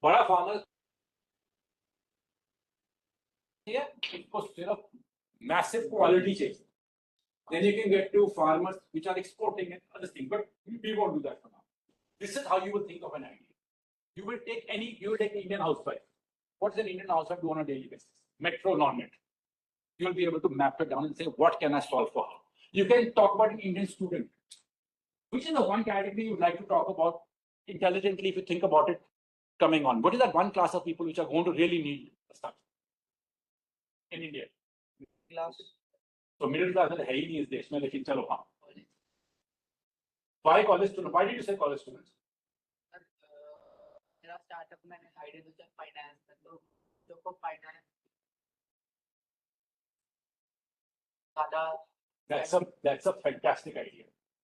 बड़ा farmer है, उसको सिर्फ massive quality चाहिए. Then you can get to farmers which are exporting and other things, but we won't do that for now. This is how you will think of an idea. You will take an Indian housewife. What does an Indian housewife do on a daily basis? Metro, non-metro. You'll be able to map it down and say, what can I solve for her? You can talk about an Indian student. Which is the one category you'd like to talk about intelligently if you think about it coming on? What is that one class of people which are going to really need stuff in India? Class. So middle class is heavy is देश में, लेकिन चलो हाँ. Why college students? Why did you say college students? मेरा startup मैंने idea तो finance में तो जो को finance That's a fantastic idea.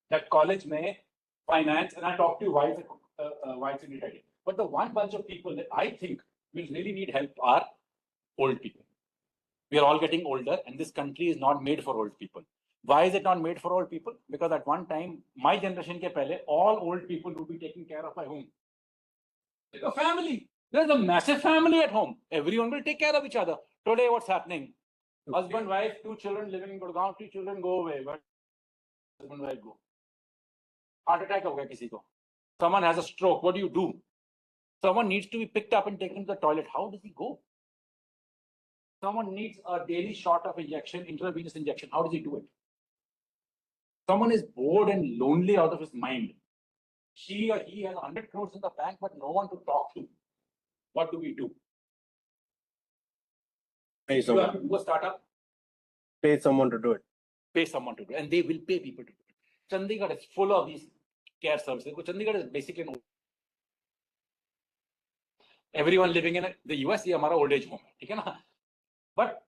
That college may finance, and I talked to you why it's a great idea. But the one bunch of people that I think will really need help are old people. We are all getting older, and this country is not made for old people. Why is it not made for old people? Because at one time, my generation ke pehle, all old people would be taken care of by whom? Like a family. There's a massive family at home. Everyone will take care of each other. Today, what's happening? Husband, wife, 2 children living in Gurgaon, 2 children go away. But husband, wife go. Heart attack ho gaya kisi ko. Someone has a stroke. What do? Someone needs to be picked up and taken to the toilet. How does he go? Someone needs a daily shot of injection, intravenous injection. How does he do it? Someone is bored and lonely out of his mind. She or he has 100 crores in the bank, but no one to talk to. What do we do? Pay You have someone, to do a startup, pay someone to do it. pay someone to do it, and they will pay people to do it. Chandigarh is full of these care services. Chandigarh is basically everyone living in the US, ये हमारा old age home है, ठीक है ना? But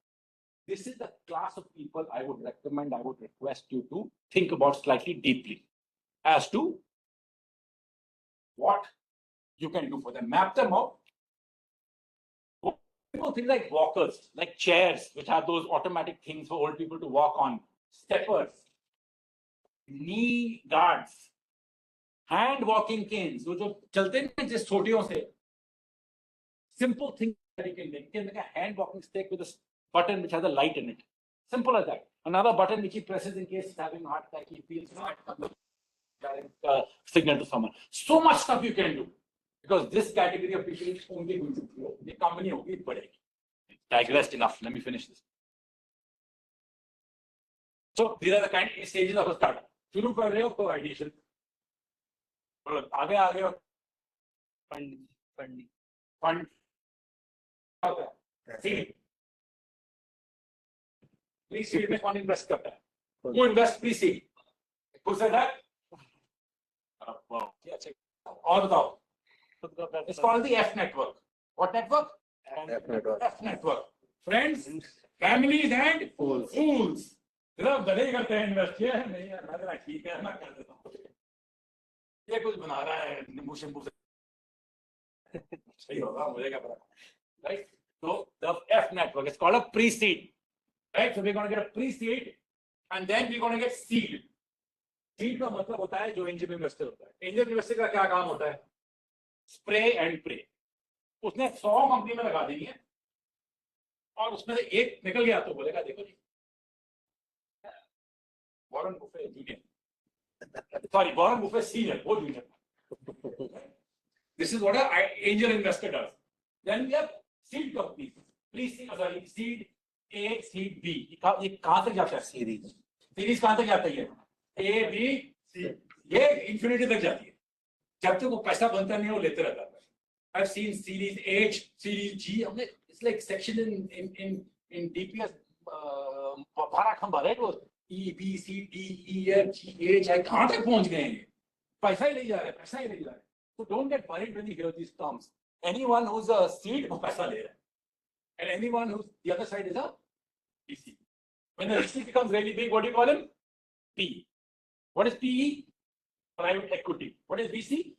this is the class of people I would recommend, I would request you to think about slightly deeply as to what you can do for them. Map them out. Things like walkers, like chairs, which have those automatic things for old people to walk on, steppers, knee guards, hand walking canes, जो चलते हैं जिस छोटियों से, simple things that you can make. You can make a hand walking stick with a button which has a light in it. Simple as that. Another button which he presses in case he's having a heart attack, he feels signal to someone. So much stuff you can do. Because this category of people is only going to grow. The company will be big. Digressed enough. Let me finish this. So these are the kind of stages of a startup. शुरू कर रहे हो तो ideation. आगे हो fund. Seed. Pre-seed में कौन invest करता है? Who invest pre-seed? Who said that? Wow. और बताओ. It's called the F network. What network? F network. F network. Friends, families and fools. सिर्फ गधे ही करते हैं इन्वेस्ट ये नहीं यार मैं ठीक है मैं कर देता हूँ ये कुछ बना रहा है नींबू शैम्पू से सही होगा मुझे क्या पता right so the F network is called a pre-seed right so we're going to get a pre-seed and then we're going to get seed seed का मतलब होता है जो एंजल इन्वेस्टर होता है एंजल इन्वेस्टर का क्या काम होता है स्प्रे एंड प्रे उसने 100 कंपनी में लगा दी है और उसमें से एक निकल गया तो बोलेगा देखो जी Warren Buffett Jr. Sorry, Warren Buffett Senior, or Junior. This is what an angel investor does. Then we have seed companies. Please see, sorry, seed A, seed B. ये कहाँ तक जाता है? Series. Series कहाँ तक जाता है? A, B, C. ये infinity तक जाती है. जब तक वो पैसा बनता नहीं है वो लेते रहता है. I've seen series H, series G. हमने it's like section in DPS. भारा खंबा right वो E, B, C, D, E, F, G, H, I कहाँ तक पहुँच गए हैं? पैसा ही नहीं जा रहा है, पैसा ही नहीं जा रहा है. So don't get worried when you hear these terms. Anyone who's a seed वो पैसा ले रहा है, and anyone who's the other side is a VC. When the VC becomes really big, what do you call him? PE. What is PE? Private equity. What is VC?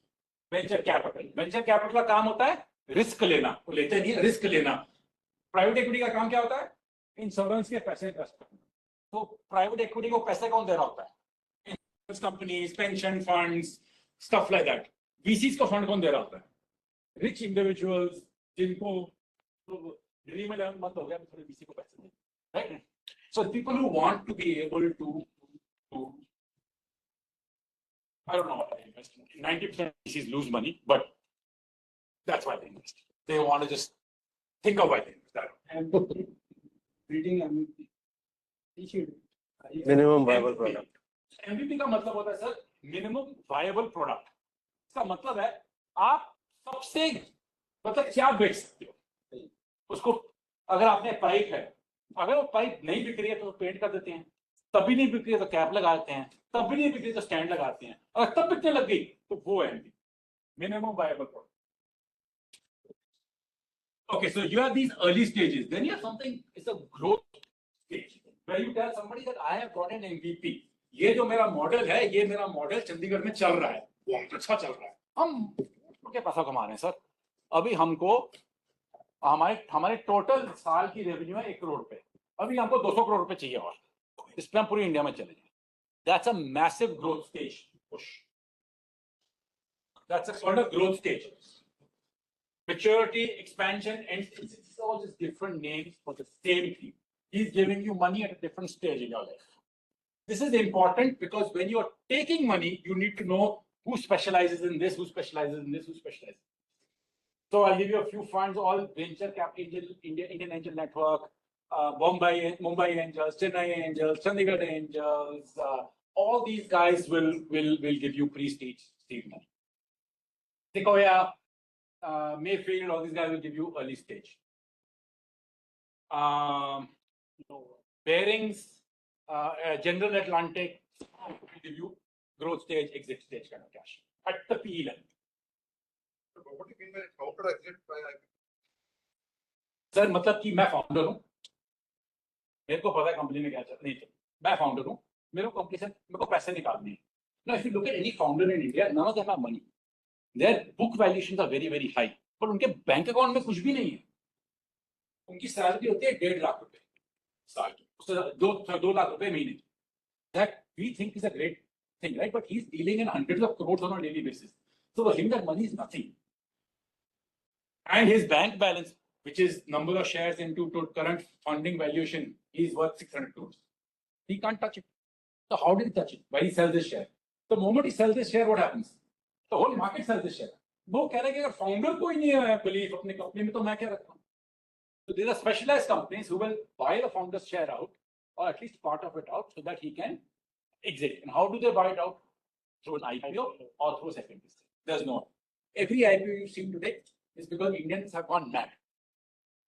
Venture capital. Venture capital का काम होता है risk लेना. वो लेते नहीं है risk लेना. Private equity का काम क्या होता है? Insurance के पैसे इन्वेस्ट करना. तो प्राइवेट इक्विटी को पैसे कौन दे रहा होता है? Companies, pension funds, stuff like that. VCs को फंड कौन दे रहा होता है? रिच इंडिविजुअल्स जिनको ड्रीम 11 मंथ हो गया थोड़े वीसी को पैसे दें, right? So people who want to be able to I don't know what they invest in. 90% VCs lose money, but that's why they invest. They want to just think of why they invest. And reading MVP. Minimum viable product. MVP का मतलब होता है sir minimum viable product. इसका मतलब है आप सबसे मतलब क्या बेच सकते हो उसको. अगर आपने पाइप है, अगर वो पाइप नहीं बिक रही है तो पेंट कर देते हैं, तब भी नहीं बिक रही है तो कैप लगाते हैं, तब भी नहीं बिक रही तो स्टैंड लगाते हैं, अगर तब बिकने लग गई तो वो है minimum viable product. Okay, so you have these early stages. Then you have something, it's a growth stage. Where you tell somebody that I have got an MVP. ये जो मेरा मॉडल है, ये मेरा मॉडल चंडीगढ़ में चल रहा है, बहुत अच्छा चल रहा है. हम क्या पैसा कमा रहे हैं सर. अभी हमको हमारे हमारे टोटल साल की रेवेन्यू है 1 करोड़ रुपए, अभी हमको 200 करोड़ रुपए चाहिए और इस पे हम पूरी इंडिया में चले जाएंगे. That's a massive growth stage push. That's a sort of growth stage. Maturity, expansion, and it's all just different names for the same thing. He's giving you money at a different stage in your life. This is important because when you're taking money, you need to know who specializes in this, who specializes in this, who specializes. So I'll give you a few funds, all venture capital, Indian Angel Network, Mumbai Angels, Chennai Angels, Chandigarh Angels. All these guys will give you pre-stage money. Sequoia, Mayfield, all these guys will give you early stage. Bearings, General Atlantic will give you growth stage, exit stage kind of cash at the PE level. What do you mean by counter exit by sir मतलब कि मैं founder हूँ, मेरे को पता है company में क्या चल रही है, मैं फाउंडर हूँ, मेरे को कंपनी से मेरे को पैसे निकालने हैं. Now, if you look at any founder in India, none of them have money. Their book valuations are very, very high. पर उनके बैंक अकाउंट में कुछ भी नहीं है. उनकी सैलरी होती है 1.5 लाख रुपए साल की, उससे 2 लाख रुपए महीने. That we think is a great thing, right? But he's dealing in hundreds of crores on a daily basis. So for him, that money is nothing. And his bank balance, which is number of shares into current funding valuation, is worth 600 crores. He can't touch it. So how did he touch it? Why he sells this share? The moment he sells this share, what happens? The whole market sells this share. वो कह रहे हैं कि अगर founder कोई नहीं है belief अपनी कंपनी में तो मैं क्या रखता हूँ. So these are specialized companies who will buy the founder's share out or at least part of it out so that he can exit. And how do they buy it out? Through an IPO or through secondary sale. There's no. Every IPO you see today is because Indians have gone mad.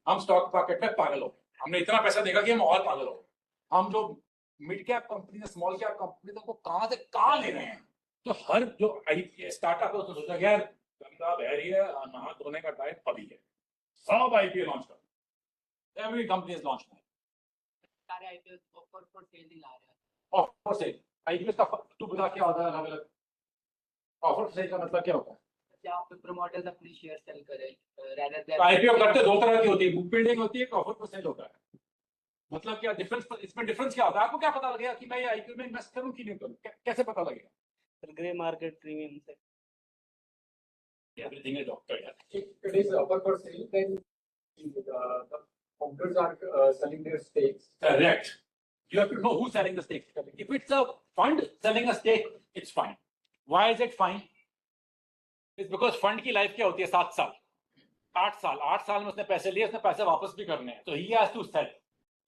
हम stock market में पागल हो गए. हमने इतना पैसा देखा कि हम और पागल हो गए. हम जो mid cap company small cap company को कहां से कहां ले रहे हैं. तो हर जो स्टार्टअप है उसने सोचा यार गंदा बहरी है, नहा धोने का टाइम अभी है, सब आईपीओ लॉन्च कर. Every company is launch. सारे आईपीओ ऑफर फॉर सेल ही ला रहे हैं. ऑफर फॉर सेल आईपीओ का तू बता क्या होता है. अलग अलग ऑफर फॉर सेल का मतलब क्या होता है? जहाँ पे प्रमोटर्स अपने शेयर सेल करें rather than आईपीओ करते दो तरह की होती है, बुक बिल्डिंग होती है, ऑफर फॉर सेल होता है. मतलब क्या डिफरेंस, इसमें डिफरेंस क्या होता है? आपको क्या पता लगेगा कि मैं आईपीओ में इन्वेस्ट करूं कि नहीं करूं? कैसे पता लगेगा? ग्रे मार्केट प्रीमियम से. Everything is doctored. If it is offer for sale, then the founders are selling their stakes. Correct. You have to know who's selling the stake. If it's a fund selling a stake, it's fine. Why is it fine? It's because fund की life क्या होती है? 7 साल, 8 साल. 8 साल में उसने पैसे लिए, उसने पैसे वापस भी करने हैं. So he has to sell.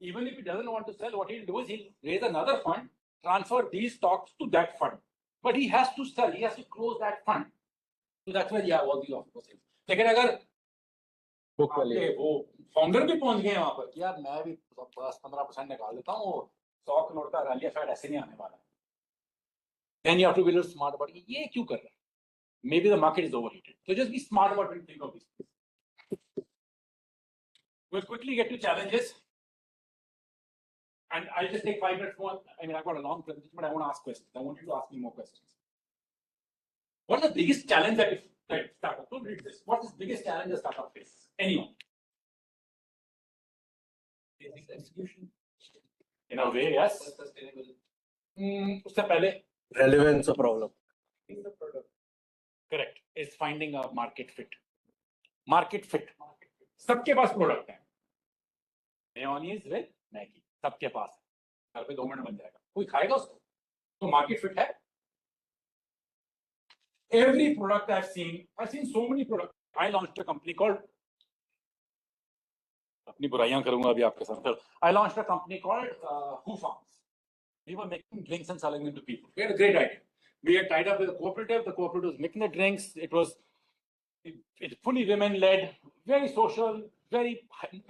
Even if he doesn't want to sell, what he'll do is he'll raise another fund, transfer these stocks to that fund. But he has to sell. He has to close that fund. So that's why you have all these offers. लेकिन अगर वो founder भी पहुंच गए वहां पर कि यार मैं भी 10-15% निकाल देता हूँ, 100 करोड़ का रैली शायद ऐसे नहीं आने वाला. Then you have to be a little smart about it. ये क्यों कर रहा है? Maybe the market is overheated. So just be smart about when you think of these things. We'll quickly get to challenges. And I'll just take 5 minutes more. I mean, I've got a long presentation, but I want to ask questions. I want you to ask me more questions. What is the biggest challenge that startup? Don't read this. What is the biggest challenge a startup faces? Anyone? Execution. In a way, yes. उससे पहले Relevance of problem. correct is finding a market fit. Market fit. सबके पास product है. Mayonnaise with Maggi सबके पास है. घर पे 2 minute बन जाएगा. कोई खाएगा उसको? तो मार्केट फिट है. Every product I've seen so many products. I launched a company called, अपनी बुराइयां करूंगा अभी आपके साथ. I launched a company called Who Farms. We were making drinks and selling them to people. We had a great idea. We had tied up with a cooperative. The cooperative was making the drinks. It's fully women-led, very social, very,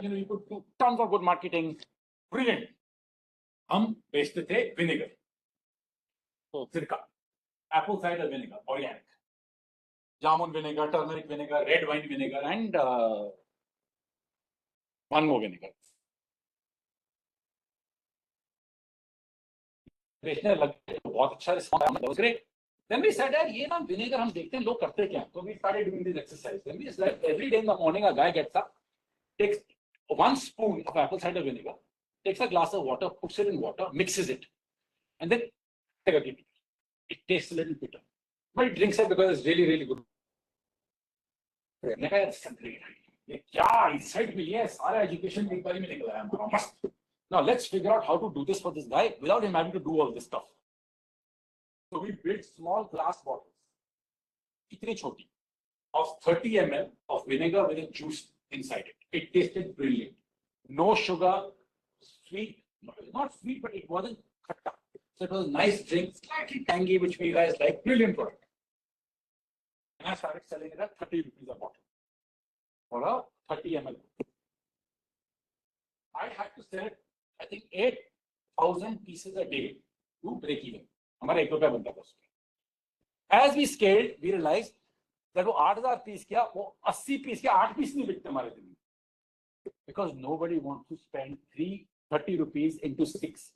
you could do tons of good marketing. Brilliant. हम बेचते थे vinegar, सिरका, apple cider vinegar, organic, jamun vinegar, turmeric vinegar, red wine vinegar, and one more vinegar. बेचने लगे, बहुत अच्छा response. That was great. Then we said, यार ये ना vinegar हम देखते हैं लोग करते क्या. So we started doing this exercise. Then we said every day in the morning a guy gets up, takes 1 spoon of apple cider vinegar, takes a glass of water, puts it in water, mixes it, and then take a drink. It tastes a little bitter, but he drinks it because it's really, really good. मैंने कहा, ये क्या insight मिली है, सारा education एक बारी में निकला है हमारा, मस्त. Now let's figure out how to do this for this guy without him having to do all this stuff. So we built small glass bottles, itni choti, of 30 ml of vinegar with a juice inside it. It tasted brilliant. No sugar, sweet, not sweet, but it wasn't khatta. So it was a nice drink, slightly tangy, which we guys like. Brilliant product. And I started selling it at 30 rupees a bottle for a 30 ml. I had to sell it, I think, 8,000 pieces a day to break even. हमारा 1 रुपया बनता था उसमें. As we scaled, we realized that वो 8,000 piece किया, वो 80 piece के 8 piece नहीं बिकते हमारे दिन में. Because nobody wants to spend 30 rupees into 6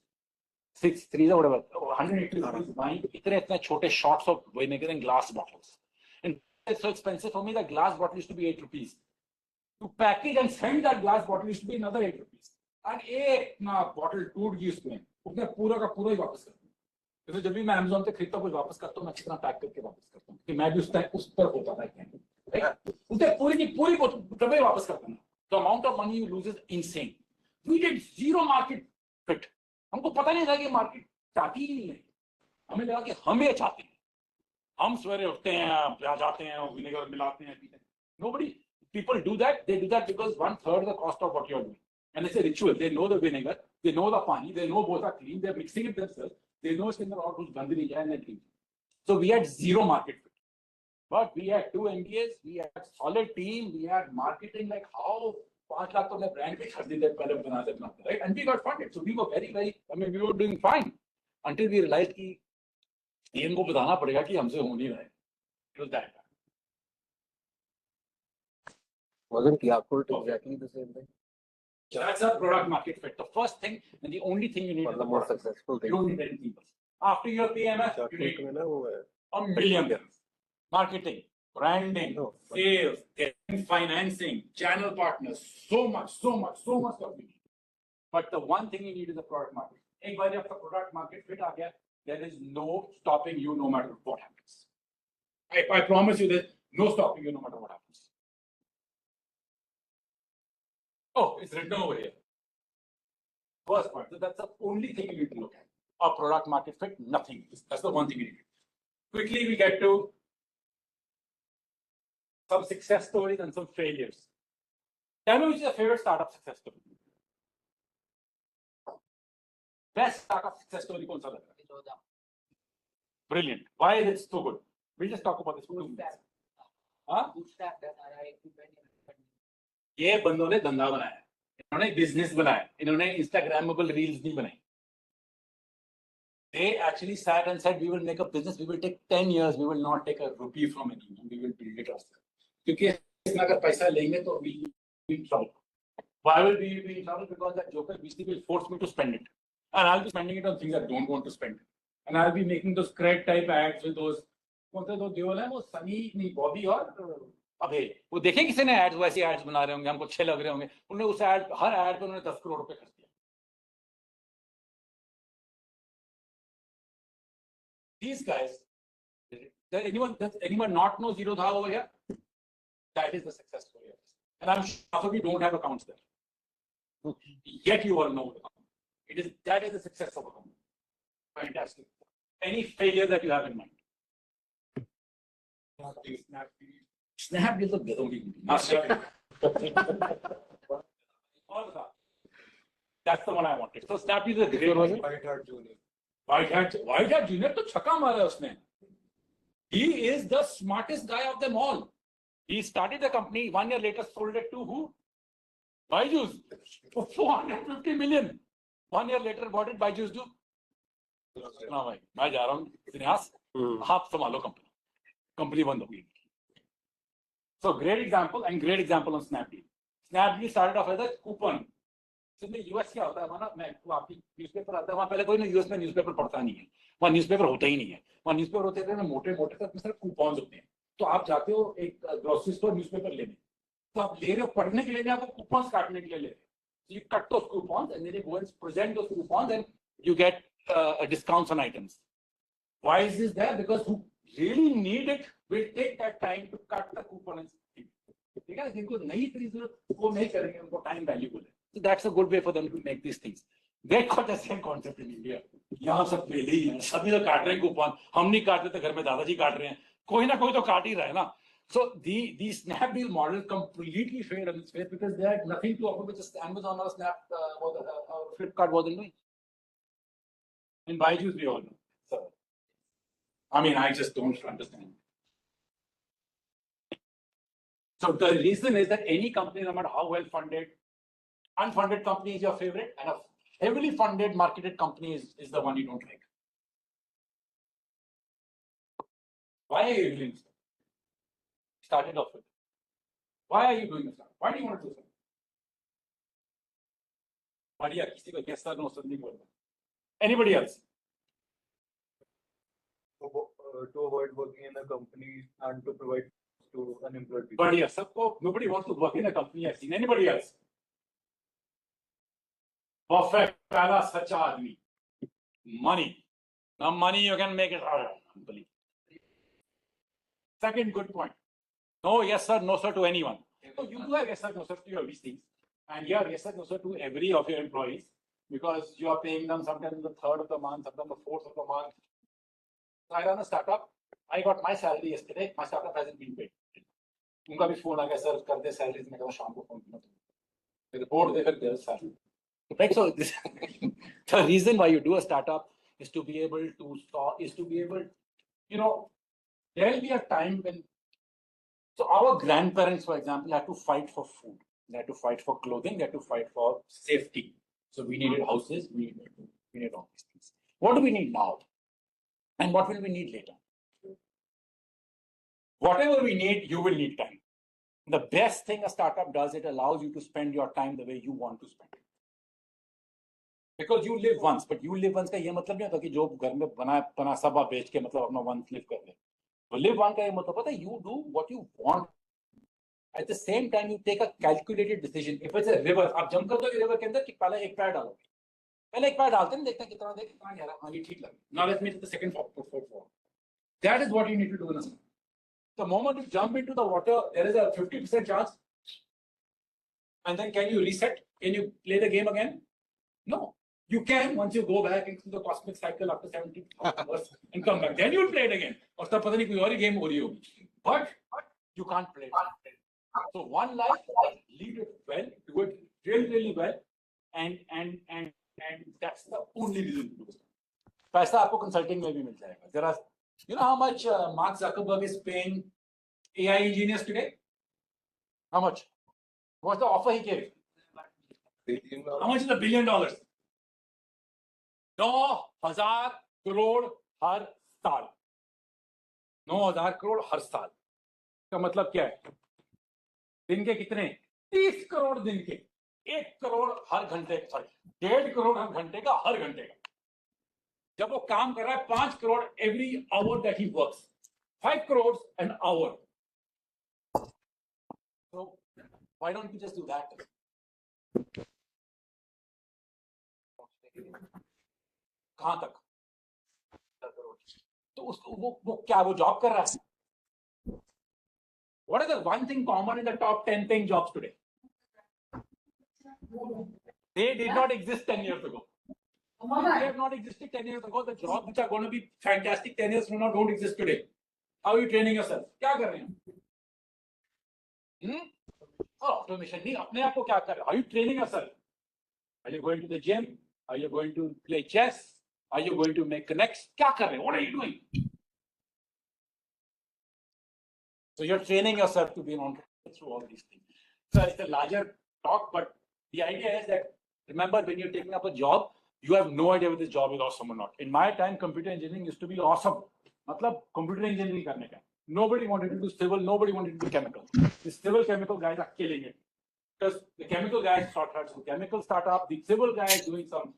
3 or whatever, 180 rupees buying इतने छोटे shots of vinegar in glass bottles. And it's so expensive for me that glass bottle used to be 8 rupees. To package and send that glass bottle used to be another 8 rupees. And एक ना bottle टूट गई उसमें, उसने पूरा का पूरा ही वापस कर दिया. जैसे जब भी मैं Amazon पे खरीदता कुछ वापस करता हूँ, मैं अच्छी तरह पैक करके वापस करता हूँ कि मैं भी उस पर होता था, उसने पूरी की पूरी डब्बे वापस करता हूँ. The amount of money you lose is insane. We did zero market fit. हमको पता नहीं था कि मार्केट चाहती ही नहीं है. हमें लगा कि हम ये चाहते हैं. हम सवेरे उठते हैं, जाते हैं, विनेगर मिलाते हैं, पीते हैं. Nobody, people do that. They do that because 1/3 the cost of what you are doing. And it's a ritual. They know the vinegar, they know the pani, they know both are clean. They're mixing it themselves. They know it's in the और कुछ गंद नहीं जाए and they drink. So we had zero market fit. But we had 2 MBAs, we had solid team, we had marketing like how 5 lakh तो हमने brand पे खरीद दिया पहले बनाते, right? And we got funded, so we were very, I mean, we were doing fine until we realized कि ये इनको बताना पड़ेगा कि हमसे हो नहीं रहा है. It was that. Wasn't Yakult exactly the same thing? That's a product market fit. The first thing and the only thing you need One is of the the more product. successful You things. don't need anything else. After your PMS, you need Yakult में ना वो है. a million things. Marketing, branding, No. sales, financing, channel partners, so much stuff you need. But the one thing you need is a product market. एक बार जब product market fit आ गया, there is no stopping you no matter what happens. I promise you there's no stopping you no matter what happens. Oh, it's written over here. First point. So that's the only thing you need to look at. A product market fit, nothing. That's the one thing you need. Quickly, we get to some success stories and some failures. Tell me which is your favorite startup success story. Best startup success story कौन सा लग रहा है? Brilliant. Why is it so good? We'll just talk about this for 2 minutes. हाँ? ये बंदों ने धंधा बनाया, इन्होंने बिजनेस बनाया, इन्होंने इंस्टाग्रामेबल रील्स नहीं बनाई. They actually sat and said, we will make a business, we will take 10 years, we will not take a rupee from anyone, we will build it ourselves. क्योंकि इसमें अगर पैसा लेंगे तो we will be in trouble. Why will we be in trouble? Because that joker basically will force me to spend it. And I'll be spending it on things I don't want to spend. And I'll be making those cred type ads with those, कौन से दो देवल हैं वो सनी नहीं बॉबी और अबे वो देखें किसी ने एड्स वैसे एड्स बना रहे होंगे, हमको अच्छे लग रहे होंगे, उन्होंने उस एड हर एड पे उन्होंने 10 करोड़ रुपए खर्च दिया. These guys, does anyone not know Zerodha over here? That is the success story. And I'm sure some of you don't have accounts there. Yet you all know the company. That is the success of a company. Fantastic. Any failure that you have in mind? Snapdeal तो गधों की That's the one I wanted. So Snapdeal is a great one. White Hat Junior तो छक्का मारा उसने. He is the smartest guy of them all. He started the company, 1 year later sold it to who? Byju's for 450 million. 1 year later bought it, Byju's do. ना भाई, मैं जा रहा हूँ सिन्हास, आप संभालो कंपनी बंद हो गई. So great example and great example on Snapdeal. Snapdeal started off as a coupon. इसमें यूएस क्या होता है हमारा, मैं आपकी न्यूज़पेपर आता है वहाँ पहले कोई ना यूएस में न्यूज़पेपर पढ़ता नहीं है, वहाँ न्यूज़पेपर होता ही नहीं है, वहाँ न्यूज़पेपर होते थे मोटे मोटे तक सिर्फ कूपन्स होते हैं. तो आप जाते हो एक ग्रोसरी स्टोर न्यूज़पेपर लेने, तो आप ले रहे हो पढ़ने के लिए नहीं, आपको कूपन्स काटने के लिए ले रहे हो. So you cut those coupons and then you go and present those coupons and you get discounts on items. Why is this there? Because who really need it will take that time to cut the coupon and ठीक है, जिनको नहीं खरीद वो नहीं करेंगे, उनको time valuable है. So that's a good way for them to make these things. They got the same concept in India. यहाँ सब पहले ही है, सभी तो काट रहे हैं कूपन, हम नहीं काट रहे तो घर में दादाजी काट रहे हैं, कोई ना कोई तो काट ही रहा है ना. So the Snapdeal model completely failed on its face because they had nothing to offer which Amazon or Flipkart wasn't doing. In Byju's we all know. So, I mean, I just don't understand. So the reason is that any company, no matter how well funded, unfunded company is your favorite, and a heavily funded, marketed company is the one you don't like. Why are you doing this? Started off with. Why are you doing this? Why do you want to do this? बढ़िया, किसी को yes or no नहीं बोलना. Anybody else? To avoid working in a company and to provide to unemployed people. बढ़िया, सबको. Nobody wants to work in a company I've seen. Anybody else? Perfect. पहला सच्चा आदमी. Money. Now money you can make it harder. Unbelievable. Second good point. No yes sir, no sir to anyone. So you do have yes sir, no sir to all these things. And you have yes sir, no sir to every of your employees because you are paying them sometimes the 3rd of the month, sometimes the 4th of the month. So I run a startup. I got my salary yesterday. My startup hasn't been paid. उनका भी phone आ गया sir कर दे salary में कहा शाम को phone करना report दे फिर दे salary. Right, so this, the reason why you do a startup is to be able to you know, there will be a time when, so our grandparents, for example, had to fight for food, they had to fight for clothing, they had to fight for safety. So we needed houses, we needed all these things. What do we need now? And what will we need later? Whatever we need, you will need time. The best thing a startup does, it allows you to spend your time the way you want to spend it. Because you live once, but you live once का ये मतलब नहीं होता कि जो घर में बना सब आप बेच के मतलब अपना once live कर ले. तो live one का ये मतलब पता है, you do what you want. At the same time, you take a calculated decision. If it's a river, आप jump कर दोगे river के अंदर कि पहले एक पैर डालोगे. पहले एक पैर डालते हैं, देखते हैं कितना गहरा, हाँ ये ठीक लगे. Now let's meet the second foot. That is what you need to do in a startup. The moment you jump into the water, there is a 50% chance. And then can you reset? Can you play the game again? No. You can once you go back into the cosmic cycle after 70 hours and come back. Then you'll play it again. और तब पता नहीं कोई और ही game हो रही होगी. But you can't play it. So one life, lead it well, do it really well, and that's the only reason to do it. पैसा आपको consulting में भी मिल जाएगा. There are, you know how much Mark Zuckerberg is paying AI engineers today? How much? What's the offer he gave? How much is $1 billion? 9,000 crore हर साल. 9,000 crore हर साल. का मतलब क्या है? दिन के कितने? 30 करोड़ दिन के. 1 करोड़ हर घंटे, सॉरी 1.5 करोड़ हर घंटे का, हर घंटे का. जब वो काम कर रहा है 5 crore every hour that he works. 5 crores an hour. So why don't you just do that? कहाँ तक? तो उसको वो क्या वो जॉब कर रहा है? What is the one thing common in the top 10 paying jobs today? They did not exist 10 years ago. They have not existed 10 years ago. The jobs which are going to be fantastic 10 years from now don't exist today. How are you training yourself? क्या कर रहे हैं? Automation नहीं, अपने आप को क्या कर रहे हैं? Are you training yourself? Are you going to the gym? Are you going to play chess? Are you going to make connects? क्या कर रहे हैं? What are you doing? So you're training yourself to be an entrepreneur through all these things. So it's a larger talk, but the idea is that, remember, when you're taking up a job, you have no idea whether this job is awesome or not. In my time, computer engineering used to be awesome. मतलब computer engineering करने का. Nobody wanted to do civil, nobody wanted to do chemical. The civil chemical guys are killing it. Because the chemical guys start some chemical startup, the civil guy is doing some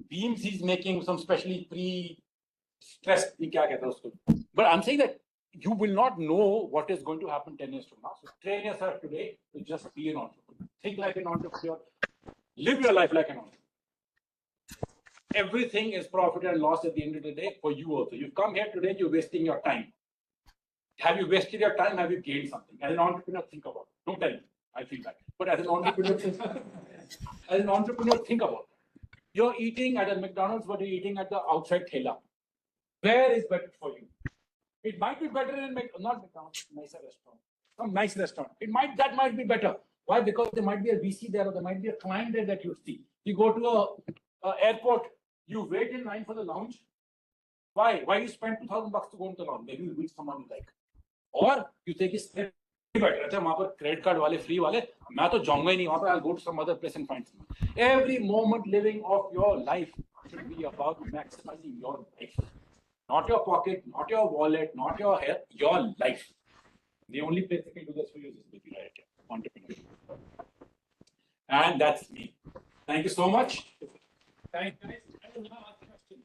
beams he's making, some specially pre-stressed, क्या कहता है उसको. But I'm saying that you will not know what is going to happen 10 years from now. So train yourself today to just be an entrepreneur. Think like an entrepreneur. Live your life like an entrepreneur. Everything is profit and loss at the end of the day for you also. You've come here today, you're wasting your time. Have you wasted your time? Have you gained something? As an entrepreneur, think about it. Don't tell me. I feel bad. But as an entrepreneur, think about it. You're eating at a McDonald's, but you're eating at the outside thela. Where is better for you? It might be better in not McDonald's, nicer restaurant. Some nice restaurant. That might be better. Why? Because there might be a VC there, or there might be a client there that you see. You go to a airport, you wait in line for the lounge. Why? Why you spend $2,000 to go into the lounge? Maybe you meet someone you like. Or you take his better. अच्छा वहाँ पर credit card वाले free वाले मैं तो जाऊँगा ही नहीं वहाँ पे. I'll go to some other place and find someone. Every moment living of your life should be about maximizing your life. Not your pocket, not your wallet, not your hair, your life. The only place they can do this for you is with you, right? Entrepreneurship. And that's me. Thank you so much. Thank you. I don't know how to ask a question.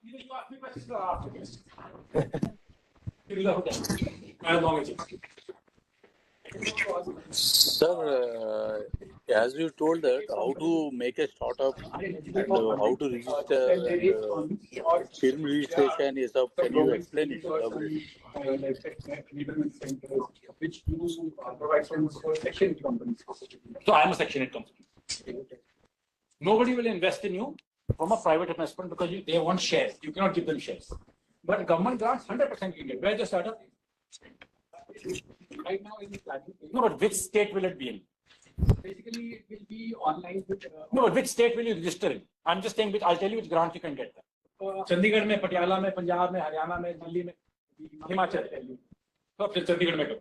You ask me questions, I'll ask you questions. As long as you Sir, as you told that how to make a startup and how to register and film registration is up, can you explain it? Which you provide for Section 8 companies. So I am a Section 8 company. Nobody will invest in you from a private investment because they want shares. You cannot give them shares. But government grants 100% you get. Where is your startup? Right now, in planning. No, but which state will it be in? Basically, it will be online. With, No, but which state will you register in? I'm just saying which. I'll tell you which grant you can get. Chandigarh में, Patiala में, Punjab में, Haryana में, Delhi में, Himachal. तो फिर चंडीगढ़ में करो.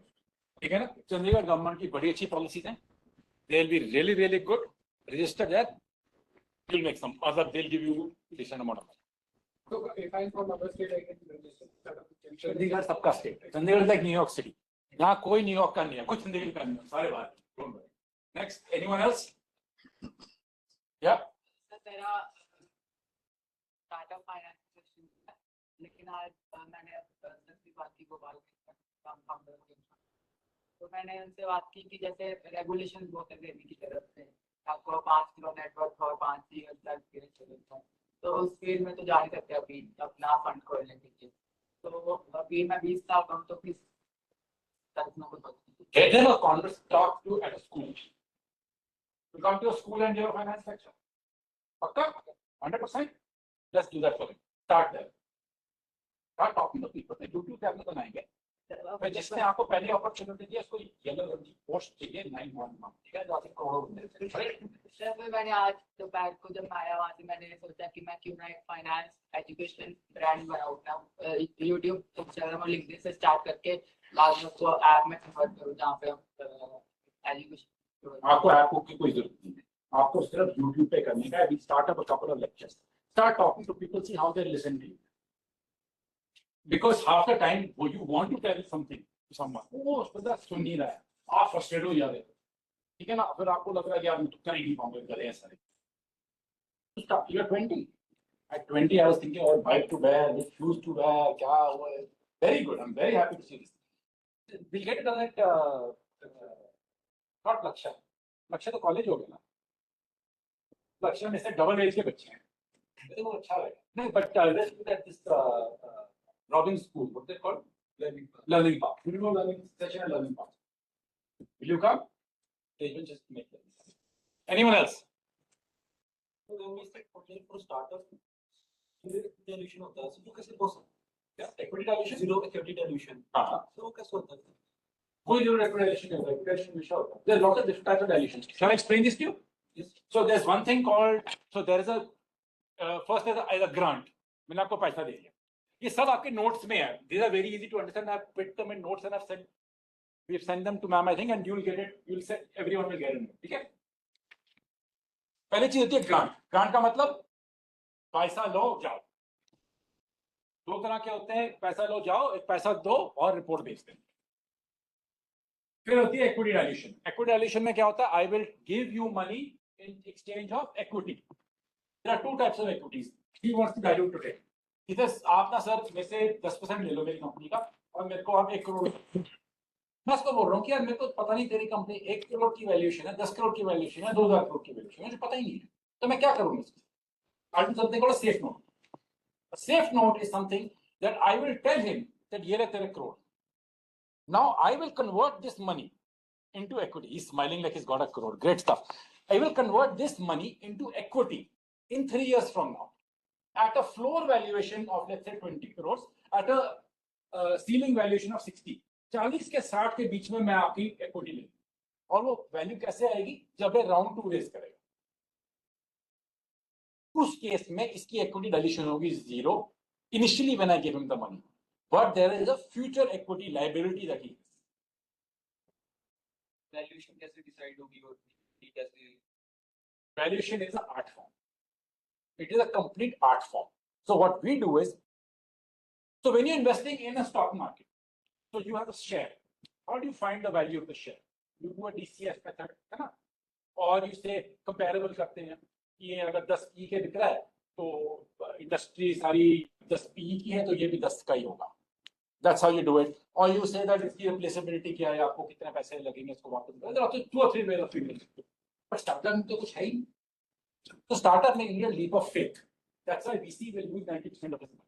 ठीक है ना? चंडीगढ़ गवर्नमेंट की बड़ी अच्छी पॉलिसीज हैं. They'll be really, really good. Register there. You'll make some. They'll give you decent amount of money. So if I'm from other state, I can register. Chandigarh सबका स्टेट है. Chandigarh like New York city. यहाँ कोई New York का नहीं है, कुछ चंडीगढ़ का नहीं है, सारे बाहर. Don't worry. Next, anyone else? Yeah. Sir मेरा स्टार्टअप फाइनेंस क्वेश्चन है, लेकिन आज मैंने दूसरी बात की गोपाल के, तो मैंने उनसे बात की कि जैसे रेगुलेशन बहुत है देने की तरफ से, आपको 5 किलो नेटवर्क और 5 ईयर तक के लिए, तो उस फील्ड में तो जा नहीं सकते अभी अपना फंड खोलने के लिए. तो अभी मैं 20 साल कम तो किस तरफ में कुछ Get them a conference talk to at a school. You come to a school and you're a finance lecturer. Okay? 100%. Let's do that for him. Start there. Start talking to people. YouTube channel बनाएंगे. फिर जिसने आपको पहले opportunity दी उसको yellow रंग की post चाहिए 911. ठीक है? जाके करोड़ों मिलते हैं. सर फिर मैंने आज दोपहर को जब मैं आया वहाँ से मैंने सोचा कि मैं क्यों ना एक फाइनेंस एजुकेशन ब्रांड बनाऊँ, यूट्यूब इंस्टाग्राम और लिंक्डइन से स्टार्ट करके बाद में उसको ऐप में कन्वर्ट करूँ जहाँ पे हम एजुकेशन. आपको ऐप की कोई जरूरत नहीं है. आपको सिर्फ YouTube पे करने का है. We start up a couple of lectures. Start talking to people, see how they listen to you. Because half the time you want to tell something to someone, वो उस पर सुन नहीं रहा है, आप फ्रस्ट्रेट हो जाते हो. ठीक है ना? फिर आपको लग रहा है कि आप कर ही नहीं पाऊंगे, करे ऐसा. You're 20. At 20, I was thinking, oh, bike to wear, which shoes to wear, क्या हुआ है. Very good. I'm very happy to see this. We'll get it on that. Not Lakshya. Lakshya तो कॉलेज हो गया ना. Lakshya में से double as के बच्चे हैं. तो वो अच्छा लगा. नहीं, but let's look at this Robin School. What they called? Learning Path. You know learning session and learning path. Will you come? They will just make it. Anyone else? तो when we say for startup, dilution होता है, तो कैसे possible? Yeah, equity dilution. Zero equity dilution. हाँ. तो वो कैसे होता है? कोई zero equity dilution नहीं होता. Equity dilution हमेशा होता है. There's lots of different types of dilution. Shall I explain this to you? Yes. So there's one thing called. So there is a first as a grant. मैंने आपको पैसा दे दिया. ये सब आपके notes में है. These are very easy to understand. I've put them in notes and I've said we've sent them to ma'am, I think, and you'll get it. You'll say everyone will get it. ठीक है? पहली चीज होती है grant. Grant का मतलब पैसा लो जाओ. दो तरह के होते हैं, पैसा लो जाओ, एक पैसा दो और रिपोर्ट भेज दें. फिर होती है इक्विटी डाइल्यूशन. इक्विटी डाइल्यूशन में क्या होता है? I will give you money in exchange of equity. There are two types of equities. He wants to dilute today. इधर आप ना सर में से 10% ले लो मेरी कंपनी का और मेरे को आप 1 करोड़, मैं उसको बोल रहा हूँ कि यार मेरे को पता नहीं तेरी कंपनी 1 करोड़ की वैल्यूएशन है, 10 करोड़ की वैल्यूएशन है, 2000 करोड़ की वैल्यूएशन है, मुझे पता ही नहीं है, तो मैं क्या करूंगा इसमें? I'll do something called a safe note. A safe note is something that I will tell him that ये रहे तेरे crore. Now I will convert this money into equity. He's smiling like he's got a crore. Great stuff. I will convert this money into equity in 3 years from now at a floor valuation of let's say 20 crores at a ceiling valuation of 60. 40 के 60 के बीच में मैं आपकी equity लूंगी और वो value कैसे आएगी जब ये राउंड 2 रेज करेगा. उस केस में इसकी equity dilution होगी 0 initially when I give him the money, but there is a future equity liability that he has. Valuation कैसे डिसाइड होगी और कैसे? Valuation is an art form. It is a complete art form. So what we do is, so when you're investing in a stock market, so you have a share. How do you find the value of the share? You do a DCF method, है ना? और you say comparable करते हैं. ये अगर 10 PE के बिक रहा है, तो इंडस्ट्री सारी 10 PE की है, तो ये भी 10 का ही होगा. That's how you do it. Or you say that इसकी replaceability क्या है, आपको कितने पैसे लगेंगे इसको वापस. There are 2 or 3 ways of doing it. But startup में तो कुछ है ही नहीं. So startup may need a leap of faith. That's why VC will lose 90% of his money.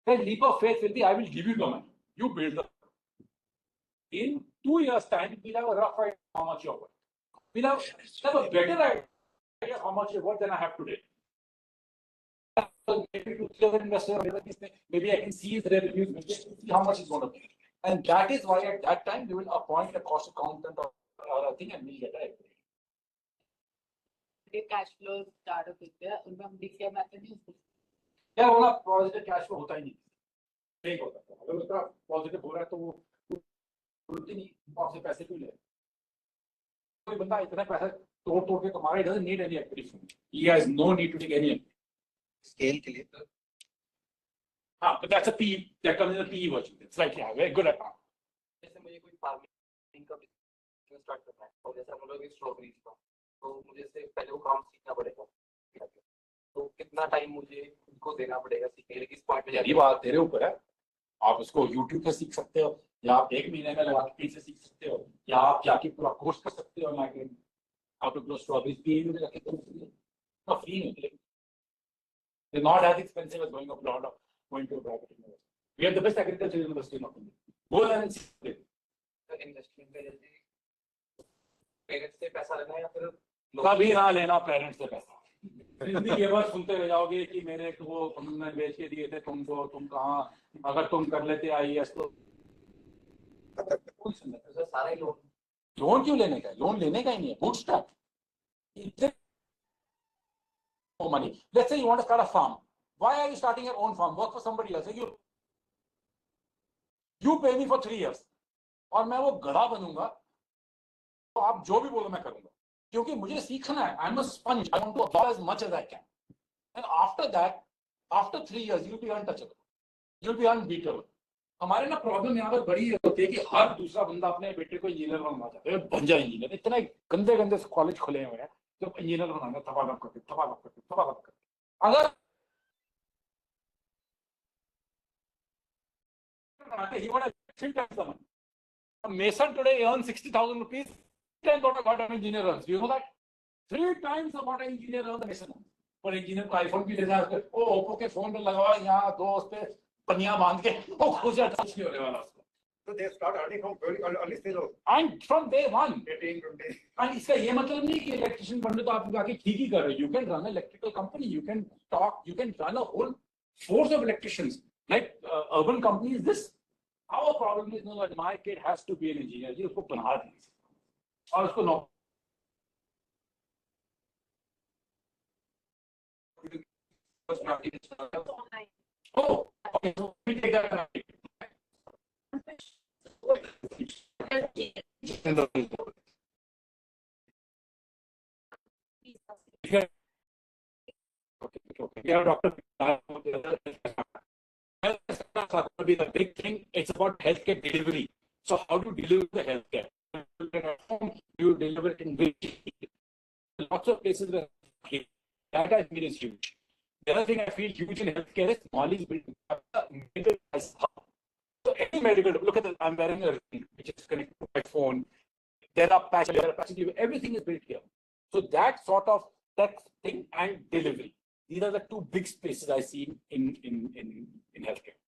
That leap of faith will be, I will give you the money. You build the. In 2 years' time, we'll have a rough idea how much you're worth. We'll have a better idea how much you're worth than I have today. So maybe to the other investor, maybe I can see his revenues, maybe I can see how much it's going to be. And that is why at that time, we will appoint a cost accountant or a thing and we'll get a equity. Cash flow startup होते हैं उनमें हम DCF method नहीं use करते. यार वो ना positive cash flow होता ही नहीं, फेक होता है. अगर उसका पॉजिटिव हो रहा है तो वो बोलते नहीं आपसे पैसे क्यों ले. कोई बंदा इतना पैसा तोड़ के कमा रहा है, doesn't need any equity from me. He has no need to take any equity. Scale के लिए तो हाँ, but that's a PE, that comes in a PE version. It's like yeah, very good at that. जैसे मुझे कोई farming का business start करना है और जैसे हम लोग स्ट्रॉबेरी का, तो मुझे से पहले वो काम सीखना पड़ेगा. तो कितना टाइम मुझे उनको देना पड़ेगा सीखने के लिए, किस पॉइंट पे ये बात तेरे ऊपर है. आप उसको YouTube पे सीख सकते हो, या आप 1 महीने में लगा के से सीख सकते हो, या आप जाके पूरा कोर्स कर सकते हो. Like how to grow strawberries PE में जाके कर सकते हो. तो फ्री है. It's not as expensive as going abroad or going to a private university. We have the best agriculture university in India. Go there and see it. Investment पे जैसे parents से पैसा लेना है या फिर कभी ना लेना पेरेंट्स से पैसा. हिंदी ये बात सुनते रह जाओगे कि मेरे को तुमने बेच के दिए थे तुमको, तुम कहाँ, अगर तुम कर लेते IAS तो सारे लोग लोन क्यों लेने का. लोन लेने का ही नहीं है. Bootstrap. Money. Let's say you want to start a farm. Why are you starting your own farm? Work for somebody else. You pay me for 3 years. और मैं वो गधा बनूंगा, तो आप जो भी बोलो मैं करूंगा, क्योंकि मुझे सीखना है. I'm a sponge. I want to absorb as much as I can. And after that, after 3 years, you'll be untouchable. You'll be unbeatable. हमारे ना प्रॉब्लम यहाँ पर बड़ी होती है कि हर दूसरा बंदा अपने बेटे को इंजीनियर बनना चाहता है. बन जाए इंजीनियर. इतने गंदे गंदे कॉलेज खुले हुए हैं तो इंजीनियर बनाना तबादला करके. अगर he would have 3 times the money. A mason today earns 60,000 rupees. 10 times what an engineer earns. Do you know that? 3 times what an engineer earns, the mason earns. पर इंजीनियर को iPhone भी लेना है, ओ Oppo के phone पे लगाओ, यहाँ 2 उस पे पनिया बांध के वो खुश टच नहीं होने वाला उसको. So they start earning from very early stage also. And from day one. 18, 20. And इसका ये मतलब नहीं कि इलेक्ट्रिशियन बन रहे तो आप जाके ठीक ही कर रहे हो. You can run an electrical company. You can talk. You can run a whole force of electricians. Like urban companies. This our problem is no that my kid has to be an engineer. जी उसको बना देंगे और उसको नौकरी. Oh, okay. So we take that. Yeah, doctor. Will be the big thing. It's about healthcare delivery. So how to deliver the healthcare? You deliver it in which lots of places where data is huge. The other thing I feel huge in healthcare is Mali is building a middle class hub. So any medical, look at I'm wearing a ring which is connected to my phone. There are patches, everything is built here. So that sort of texting and delivery. These are the two big spaces I see in healthcare.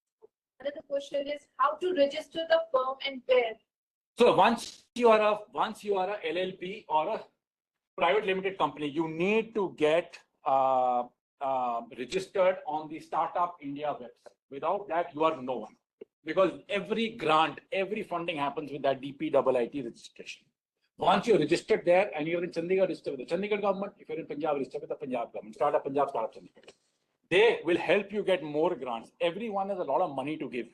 Another question is how to register the firm and where? So once you are a LLP or a private limited company, you need to get registered on the Startup India website. Without that, you are no one. Because every grant, every funding happens with that DPIIT registration. Once you're registered there and you're in Chandigarh, register with the Chandigarh government. If you're in Punjab, register with the Punjab government. Startup Punjab, Startup Chandigarh. They will help you get more grants. Everyone has a lot of money to give.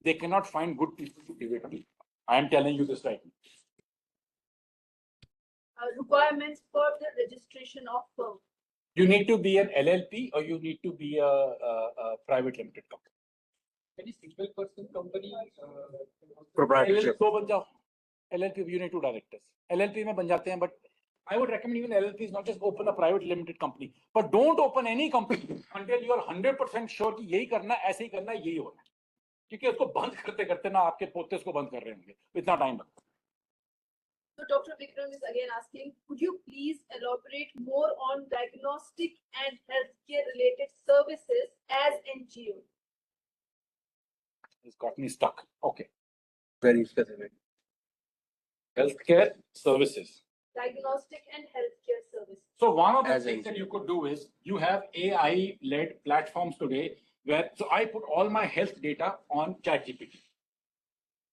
They cannot find good people to give it to. I am telling you this right now. Requirements for the registration of firm. You need to be an LLP or you need to be a private limited company. Any single person company? Proprietorship. तो बन जाओ. LLP, you need two directors. LLP में बन जाते हैं, but I would recommend even LLP is not just open a private limited company, but don't open any company until you are 100% sure कि यही करना है, ऐसे ही करना है, यही होना है. क्योंकि उसको बंद करते करते ना आपके पोते उसको बंद कर रहे होंगे. इतना टाइम लगता है. So Dr. Vikram is again asking, could you please elaborate more on diagnostic and healthcare related services as NGO? It's got me stuck. Okay. Very specific. Healthcare services. Diagnostic and healthcare services. So one of the As things in- that you could do is you have AI-led platforms today where, so I put all my health data on ChatGPT.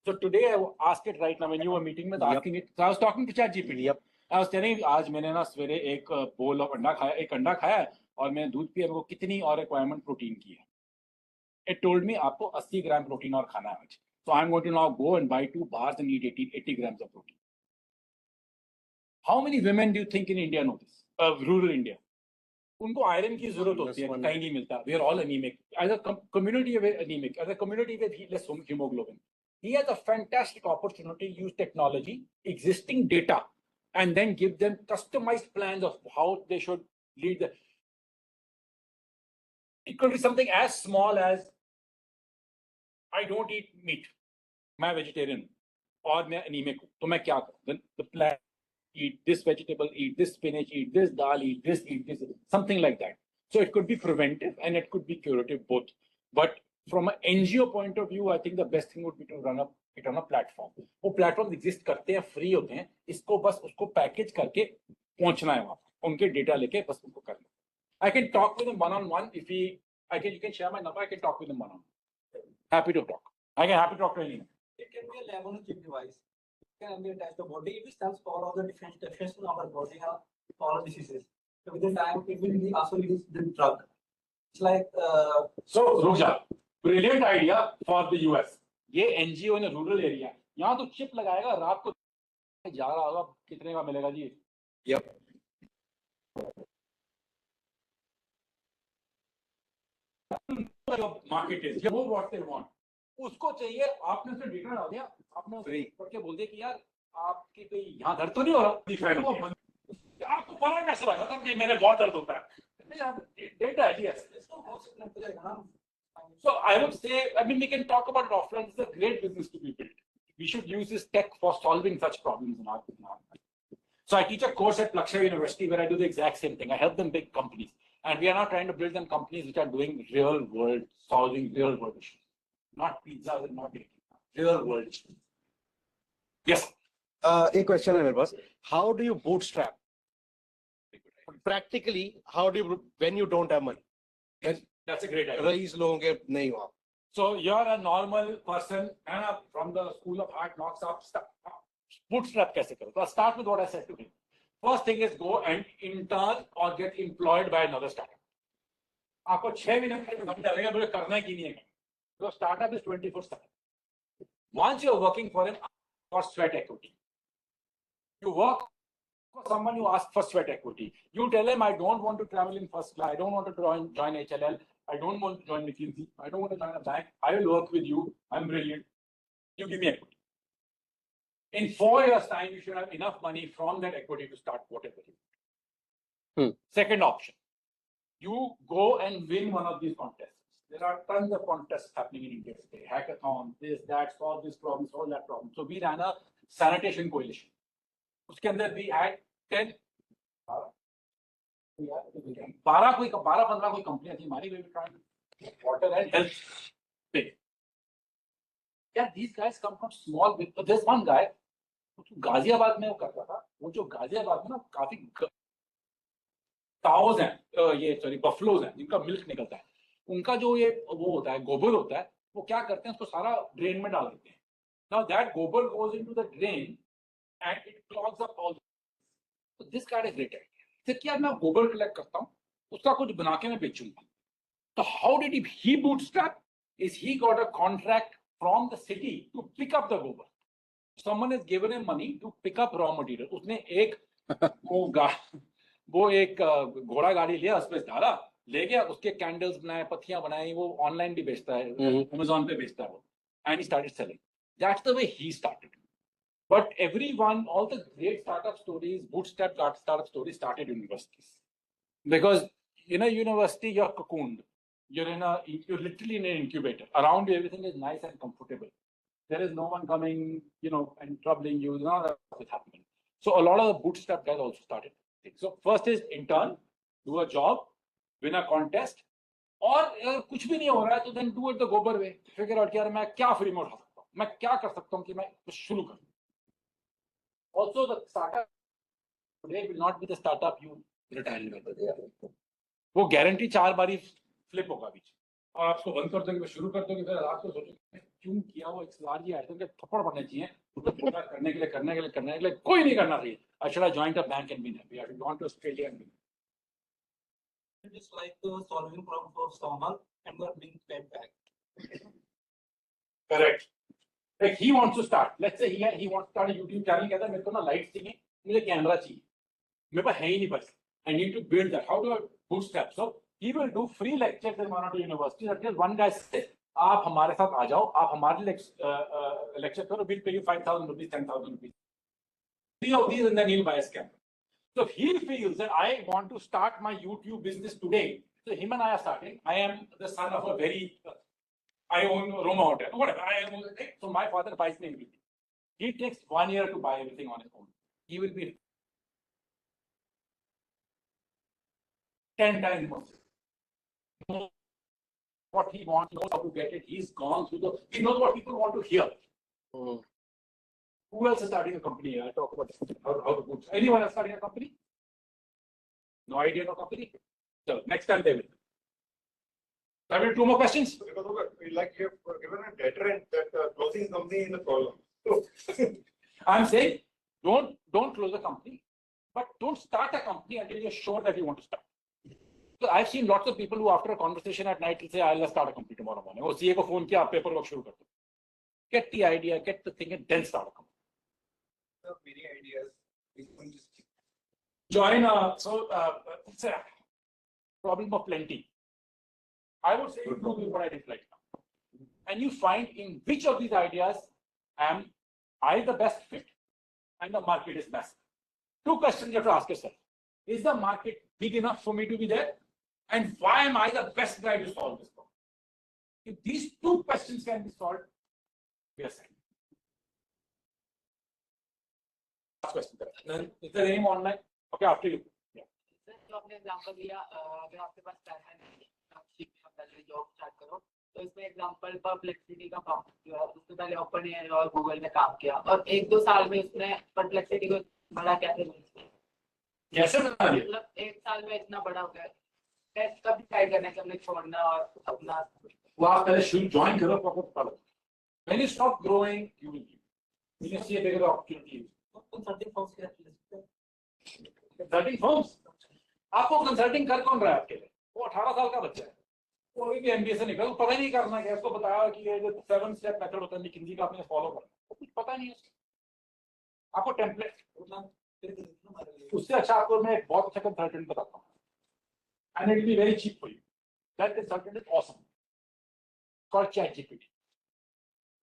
So today I asked it right now when you were meeting with asking it. So I was talking to ChatGPT. Yep. I was telling आज मैंने ना सवेरे एक bowl of अंडा खाया, एक अंडा खाया और मैंने दूध पिया, मेरे को कितनी और रिक्वायरमेंट प्रोटीन की है. It told me आपको 80 ग्राम प्रोटीन और खाना है आज. So I'm going to now go and buy 2 bars and eat 80 grams of protein. How many women do you think in India know this? Rural India. उनको iron की जरूरत होती है, कहीं नहीं मिलता. We are all anemic. As a community, we're anemic. As a community, we have less hemoglobin. He has a fantastic opportunity to use technology, existing data, and then give them customized plans of how they should lead the. It could be something as small as I don't eat meat. मैं vegetarian और मैं anemic हूँ, तो मैं क्या करूँ? Then the plan: eat this vegetable, eat this spinach, eat this dal, eat this, something like that. So it could be preventive and it could be curative both. But from an NGO point of view, I think the best thing would be to run it on a platform. वो platforms exist करते हैं, free होते हैं. इसको बस उसको package करके पहुंचना है वहाँ पर. उनके data लेके बस उनको करना. I can talk with him one-on-one. If you can share my number. I can talk with him one-on-one. Happy to talk. Happy to talk to anyone. It can be a lab on a chip device. It can be attached to the body. It stands for all of the different deficiencies of our body, all diseases. So with the time, it will be also use the drug. It's like So Ruja, brilliant idea for the US. ये NGO in a rural area. यहाँ तो chip लगाएगा, रात को जा रहा होगा, कितने का मिलेगा जी? Yep. Market is. You know what they want. उसको चाहिए, आपने उसे डेटा डाल दिया, आपने उसे पढ़ के बोल दिया कि यार आपकी कोई यहाँ दर्द तो नहीं हो रहा, आपको पता कैसे लगा था कि मेरे बहुत दर्द होता है? Data, yes. So I would say, I mean, we can talk about it offline. It's a great business to be built. We should use this tech for solving such problems in our life. So I teach a course at Lakshya University where I do the exact same thing. I help them big companies. And we are now trying to build them companies which are doing real world, solving real world issues. Not pizzas and not baking. Real world issues. Yes. एक question है मेरे पास. How do you bootstrap? Practically, how do you when you don't have money? That's a great idea. Rice लोगों के नहीं हो आप. So you're a normal person and from the school of hard knocks up, bootstrap कैसे करो? So I'll start with what I said to him. First thing is go and intern or get employed by another startup. आपको 6 महीने में लगेगा मुझे करना है कि नहीं है. So startup is 24/7. Once you're working for him for sweat equity, you work for someone who asks for sweat equity. You tell him, I don't want to travel in first class. I don't want to join HLL. I don't want to join McKinsey. I don't want to join a bank. I will work with you. I'm brilliant. You give me equity. In 4 years' time, you should have enough money from that equity to start whatever you want. Second option, you go and win one of these contests. There are tons of contests happening in India today. Hackathon, this, that, solve this problem, solve that problem. So we ran a sanitation coalition. उसके अंदर we had 10, 12-15 कोई कंपनियां थी हमारी. We were trying to water and health thing. Yeah, these guys come from small. There's one guy, Ghaziabad में वो करता था. वो जो गाजियाबाद में ना काफी काउज हैं, ये सॉरी बफलोज हैं जिनका मिल्क निकलता है. उनका जो ये वो होता है गोबर होता है, वो क्या करते हैं उसको सारा ड्रेन में डाल देते हैं. Now that gobar goes into the drain and it clogs up all. So this guy is great idea. फिर क्या मैं गोबर कलेक्ट करता हूँ, उसका कुछ बना के मैं बेचूंगा. So how did he bootstrap? Is he got a contract from the city to pick up the gobar. Someone has given him money to pick up raw material. उसने एक वो एक घोड़ा गाड़ी लिया, उसमें डाला, ले गया, उसके कैंडल्स बनाए, पत्तियां बनाई, वो ऑनलाइन भी बेचता है, Amazon पे बेचता है वो. And he started selling. That's the way he started. But everyone, all the great startup stories, bootstrap startup stories started in universities. Because in a university, you're cocooned. You're literally in an incubator. Around you, everything is nice and comfortable. There is no one coming, and troubling you. None of that is happening. So a lot of the bootstrap guys also started. So first is intern, do a job, win a contest, और अगर कुछ भी नहीं हो रहा है तो then do it the gobar way. Figure out कि यार मैं क्या फ्री में उठा सकता हूँ, मैं क्या कर सकता हूँ कि मैं कुछ शुरू करूँ. Also the startup today will not be the startup you retire with. वो गारंटी 4 बारी फ्लिप होगा बीच, और आपको बंद कर दोगे, शुरू कर दोगे, फिर रात को सोचोगे क्यों किया. वो एक्सलार जी आए थे, थप्पड़ पड़ने चाहिए करने के लिए कोई नहीं करना चाहिए. I should have joined a bank and been happy. I should have gone to Australia and been. It is like solving problem for someone and not being paid back. Correct. Like he wants to start. Let's say he wants to start a YouTube channel. कहता है मेरे को ना light चाहिए, मुझे camera चाहिए, मेरे पास है ही नहीं पैसे. I need to build that. How do I bootstrap? So he will do free lectures in one or two universities. Until one guy says, आप हमारे साथ आ जाओ, आप हमारे lecture करो, we'll pay you 5,000 rupees, 10,000 rupees. 3 of these and then he'll buy a camera. So if he feels that I want to start my YouTube business today, so him and I are starting. I am the son of a very, I own Roma Hotel, whatever. So my father buys me everything. He takes 1 year to buy everything on his own. He will be 10 times more. What he wants, he knows how to get it. He's gone through he knows what people want to hear. Who else is starting a company? I talk about how to bootstrap. Anyone else starting a company? No idea, no company? So next time they will. I will 2 more questions. Like you have given a deterrent that closing company is the problem. I'm saying don't close the company, but don't start a company until you're sure that you want to start. So I've seen lots of people who after a conversation at night will say, I'll start a company tomorrow morning. Or CA ko phone kiya, paperwork shuru kar do. Get the idea, get the thing, and then start a company. Many ideas. Join it's a problem of plenty. I would say you do what I did right now. And you find in which of these ideas am I the best fit and the market is massive. 2 questions you have to ask yourself. Is the market big enough for me to be there? And why am I the best guy to solve this problem? If these 2 questions can be solved, we are set. Last question. Is there any more online? Okay, after you. Yeah. जो आपने example दिया, अगर आपके पास पैसा नहीं, आप पहले job start करो, तो इसमें एग्जांपल परप्लेक्सिटी का काम जो है, उससे पहले ओपन एआई और गूगल ने काम किया और 1-2 साल में उसने परप्लेक्सिटी को बड़ा कैसे बना दिया? मतलब 1 साल में इतना बड़ा हो गया. कब डिसाइड करना है कि हमने छोड़ना और अपना वो आप पहले शुरू ज्वाइन करो, पकड़ो. When you stop growing, you will leave. When you see a bigger opportunity. consulting firms के कंसल्टिंग फर्म्स, आपको कंसल्टिंग कर कौन रहा है आपके लिए? वो 18 साल का बच्चा है, वो अभी भी एमबीए से निकल, पता ही नहीं करना क्या. उसको बताया कि ये जो 7 स्टेप मेथड होता है McKinsey का, आपने फॉलो करना, वो कुछ पता नहीं है उसको. आपको टेम्पलेट, उससे अच्छा आपको मैं एक बहुत अच्छा कंसल्टेंट बताता हूँ, and it will be very cheap for you. That consultant is awesome. Called ChatGPT.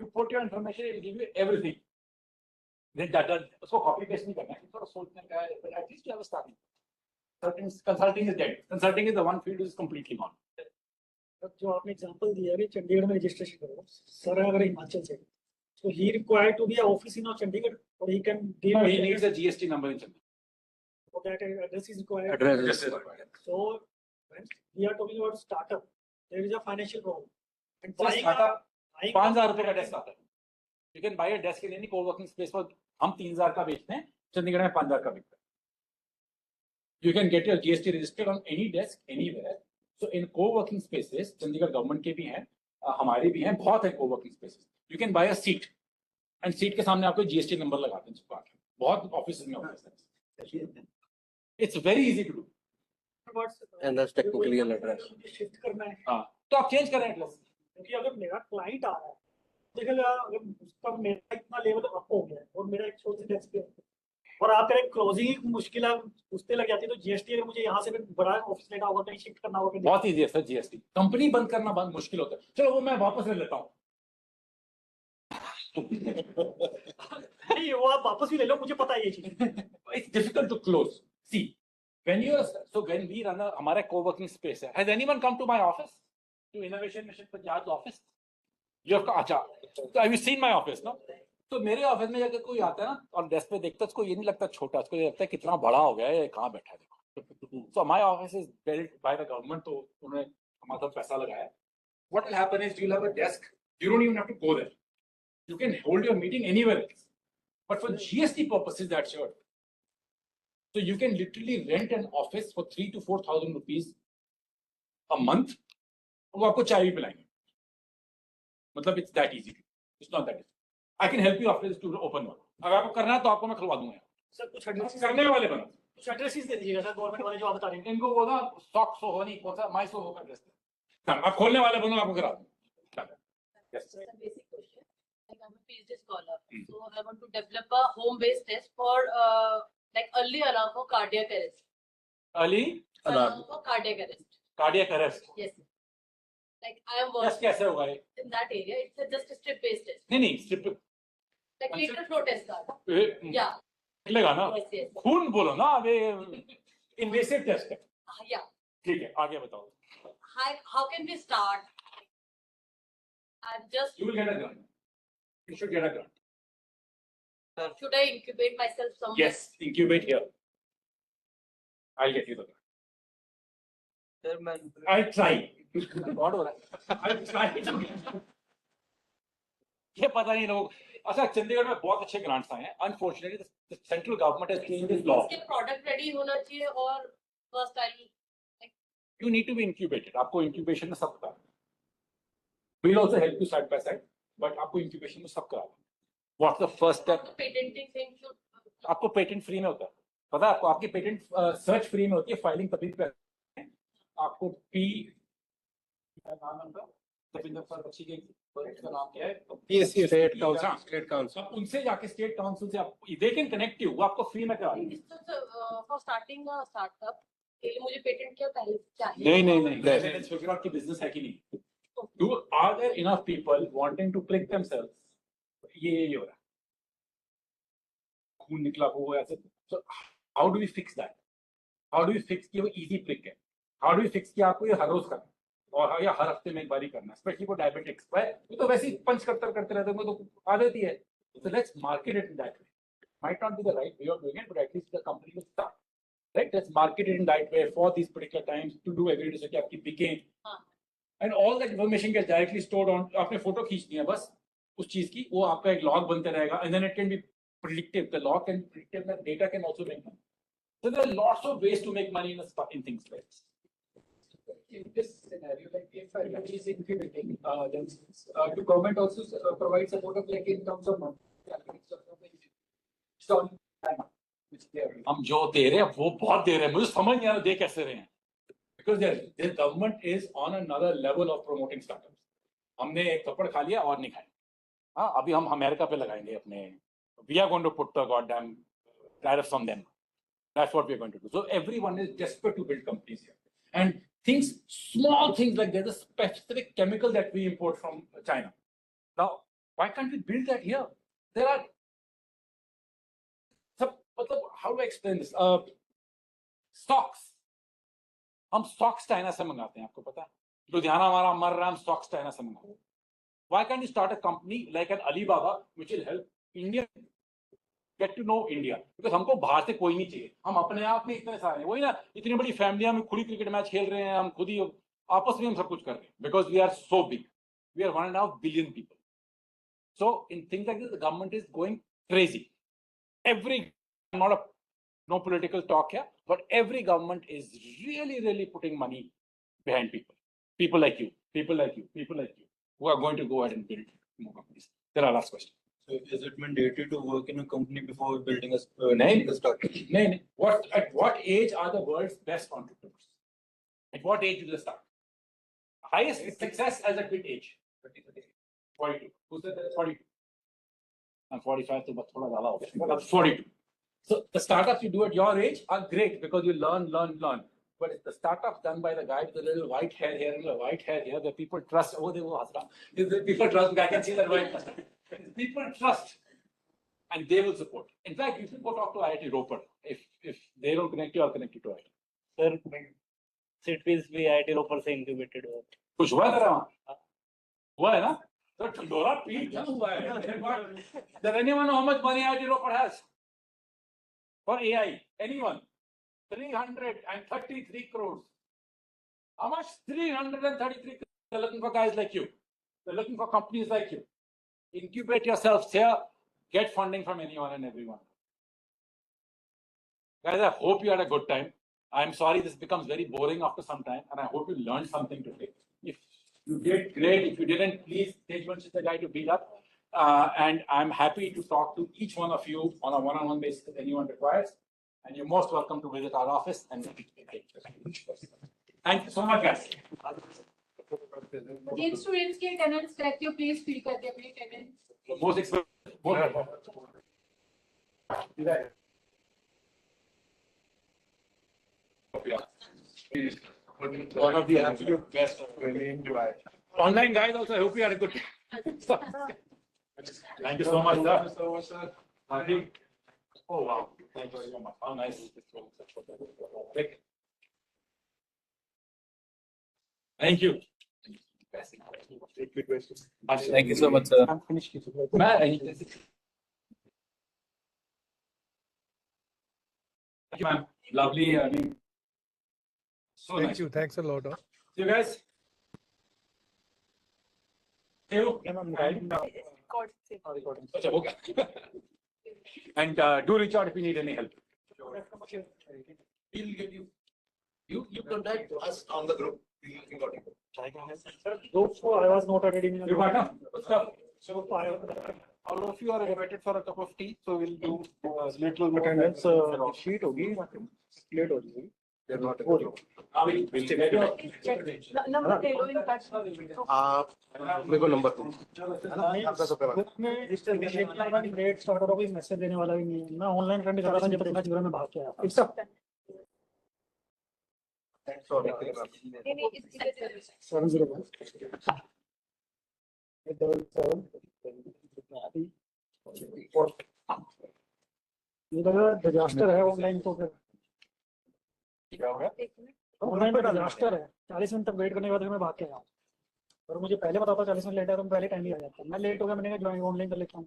You put your information, it will give you everything. Then data, उसको copy paste नहीं करना है, थोड़ा सोचने का है, but at least you have a starting. Consulting is dead. Consulting is the one field which is completely gone. जो आपने एग्जांपल दिया कि चंडीगढ़ में रजिस्ट्रेशन करो, सर अगर हिमाचल से, so he required to be an office in Chandigarh, or he can give No, he needs a GST number in Chandigarh. so that address is required. Address. Yes, sir. So when we are talking about startup, there is a financial problem. And So buying startup, buying 5,000 रुपए का desk आता है. You can buy a desk in any co-working space for हम 3,000 का बेचते हैं, चंडीगढ़ में 5,000 का बिकता है. You can get your GST registered on any desk anywhere. So in co-working spaces, Chandigarh government के भी हैं, हमारे भी हैं, बहुत है co-working spaces. You can buy a seat and seat के सामने आपको GST नंबर लगाते हैं छुपा के. बहुत ऑफिस में होता है. It's very easy to do. And that's technically an address. Shift करना है, हाँ, तो आप चेंज करें एड्रेस. क्योंकि अगर मेरा क्लाइंट आ रहा है, देखिएगा अगर उसका मेरा इतना लेवल अप हो गया है और मेरा एक छोटी डेस्क पे और आप करें क्लोजिंग मुश्किल उससे लग जाती है, तो जीएसटी अगर मुझे यहाँ से फिर बड़ा ऑफिस लेना होगा, कहीं शिफ्ट करना होगा, बहुत इजी है सर जीएसटी. कंपनी बंद करना बहुत मुश्किल होता है. चलो वो मैं वापस ले लेता हूँ. नहीं वो आप वापस भी ले लो, मुझे पता है ये चीज. It's difficult to close. See, when we run हमारा co-working space है. Has anyone come to my office? To Innovation Mission Punjab's office? You have अच्छा. So have you seen my office? No. तो मेरे ऑफिस में अगर कोई आता है ना और डेस्क पे देखता है, उसको ये नहीं लगता छोटा, उसको ये लगता है कितना बड़ा हो गया है, ये कहाँ बैठा है देखो. So my office is built by the government, तो उन्होंने हमारे साथ पैसा लगाया. What will happen is you'll have a desk. You don't even have to go there. You can hold your meeting anywhere else. But for GST purposes, that's sure. So you can literally rent an office for 3,000 to 4,000 rupees a month. वो आपको चाय भी पिलाएंगे. मतलब it's that easy. It's not that easy. I can help you after this to open one. अगर आपको करना है तो आपको मैं खुलवा दूंगा. सर कुछ एड्रेस करने वाले बनो. कुछ एड्रेसेस दे दीजिएगा सर, गवर्नमेंट वाले जो आप बता रहे हैं. इनको वो ना स्टॉक सो हो नहीं, कौन सा माई सो होगा एड्रेस. आप खोलने वाले बनो, आपको करा दूंगा. Yes. It's a basic question. Like I'm a PhD scholar, so I want to develop a home-based test for like early alarm for cardiac arrest. Early Alarm for cardiac arrest. cardiac arrest. Yes. Like I am Yes, working कैसे होगा ये? in that area. It's just a strip-based test. नहीं strip Like lateral flow test card. Yeah. Yeah. निकलेगा ना. Yes, yes. खून बोलो ना, अबे इन्वेसिव टेस्ट है. Yeah. ठीक है, आगे बताओ. How can we start? I'm just. You will get a grant. You should get a grant. Should I incubate myself somewhere? Yes, incubate here. I'll get you the grant. Sir मैं I'll try. What हो रहा है? I'll try to get. ये पता नहीं लोग. अच्छा, चंडीगढ़ में बहुत अच्छे ग्रांट्स आए हैं. Unfortunately, the central government has changed this law. इसके प्रोडक्ट रेडी होना चाहिए और first I You need to be incubated. आपको incubation में सब बता. We'll also help you side by side, but आपको incubation में सब करा. What's the first step? Patenting thing should आपको पेटेंट फ्री में होता है. पता है आपको, आपकी पेटेंट सर्च फ्री में होती है, फाइलिंग तभी पे आपको पी नाम नंबर तपिंदर सर बच्ची के का नाम क्या है? PSC state State Council. अब उनसे जाके स्टेट काउंसिल से आप दे कैन कनेक्ट यू, वो आपको फ्री में करा देंगे. फॉर स्टार्टिंग अ स्टार्टअप के लिए मुझे पेटेंट क्या पहले चाहिए? नहीं लेट्स फिगर आउट कि बिजनेस है कि नहीं. Are there enough people wanting to prick themselves? ये हो रहा है. खून निकला हो ऐसे. So how do we fix that? How do we fix कि वो easy prick है? How do we fix कि आपको ये हर रोज करना और या हर हफ्ते में एक बारी करना, स्पेशली फॉर डायबिटिक्स. वो तो वैसे ही पंच करते रहते हैं, तो आदत ही है. So let's market it in that way. Might not be the right way of doing it, but at least the company will start. Right? Let's market it in that way for these particular times to do every day so कि आपकी बिके. And all that information gets directly stored on. आपने photo खींचनी है बस उस चीज की, वो आपका एक लॉग बनते रहेगा, and then it can be predictive. The log can predictive, the data can also make money. So there are lots of ways to make money in things like this. In this scenario, like if everybody is incubating, then do government also provide support of like in terms of money? हम जो दे रहे हैं वो बहुत दे रहे हैं, मुझे समझ नहीं आ रहा दे कैसे रहे हैं. Because the government is on another level of promoting startups. हमने एक थप्पड़ खा लिया और नहीं खाए. हाँ, अभी हम अमेरिका पे लगाएंगे अपने. We are going to put the goddamn tariffs on them. That's what we are going to do. So everyone is desperate to build companies here. And things, small things like there's a specific chemical that we import from China. Now, why can't we build that here? There are some, how do I explain this? Stocks. हम stocks China से मंगाते हैं, आपको पता है. Ludhiana हमारा मर रहा है, stocks China से मंगाओ. Why can't you start a company like an Alibaba which will help India get to know India? Because हमको बाहर से कोई नहीं चाहिए, हम अपने आप में इतने सारे हैं. वही ना, इतनी बड़ी फैमिली, हम खुद ही क्रिकेट मैच खेल रहे हैं, हम खुद ही आपस में हम सब कुछ कर रहे हैं. Because we are so big, we are 1.5 billion people. So in things like this, the government is going crazy. No political talk here, but every government is really putting money behind people. People like you, who are going to go ahead and build more companies. There are last question. So is it mandatory to work in a company before building a startup? No. At what age are the world's best entrepreneurs? At what age do they start? Highest success as at which age? 42. Who said that? 42. I'm 45, so but thoda zyada ho gaya. But 42. So the startups you do at your age are great because you learn. But it's the startups done by the guy with the little white hair here and the white hair here, the people trust. Oh, they will hasra. People trust. I can see that white. People trust, and they will support. In fact, you should go talk to IIT Ropar. If they don't connect you, I'll connect you to IIT. Sir, SITFIS भी IIT Ropar से incubated हुआ. कुछ हुआ तेरा वहाँ? हुआ है ना? तो ढिंडोरा पीट क्या हुआ है? Does anyone know how much money IIT Ropar has for AI? Anyone? 333 crores. How much? 333 crores. They're looking for guys like you. They're looking for companies like you. Incubate yourselves here. Get funding from anyone and everyone. Guys, I hope you had a good time. I'm sorry this becomes very boring after some time, and I hope you learned something today. If you did, great. If you didn't, please take one the guy to beat up. And I'm happy to talk to each one of you on a one-on-one basis if anyone requires. And you're most welcome to visit our office. And thank you so much, guys. जिन students के attendance रहती हो please feel करके अपनी attendance. The most expensive. One of the absolute best. Really enjoy. Online guys also, I hope you had a good time. Thank you so much, sir. Thank you so much, sir. I think, oh wow, thank you so much. How nice. Thank you. Thank you so much, sir. I'm finished. Thank you, ma'am. Lovely. I mean, so Thank nice. you. Thanks a lot. See you guys. See you. अच्छा, हो गया. And do reach out if you need any help. We'll get you. You contact us on the group. We'll got you. So I was not already in You got them? What's up? So all of you are invited for a cup of tea. So we'll do little attendance sheet होगी, plate होगी. They're not. Number दे लो इनका. आप मेरे को number दो. Let start हो रहा, कोई मैसेज देने वाला भी नहीं है. मैं ऑनलाइन करने जा रहा था, जब देखा जीवन में भाग के आया. Sorry. नहीं इसकी 701 ये लगा डिजास्टर है ऑनलाइन. तो फिर क्या हो गया? ऑनलाइन पे डिजास्टर है. 40 मिनट तक वेट करने के बाद मैं भाग के आया. और मुझे पहले पता था 40 मिनट लेट है, तो मैं पहले टाइम ही आ जाता. मैं लेट हो गया, मैंने कहा ज्वाइन ऑनलाइन कर लेता हूँ.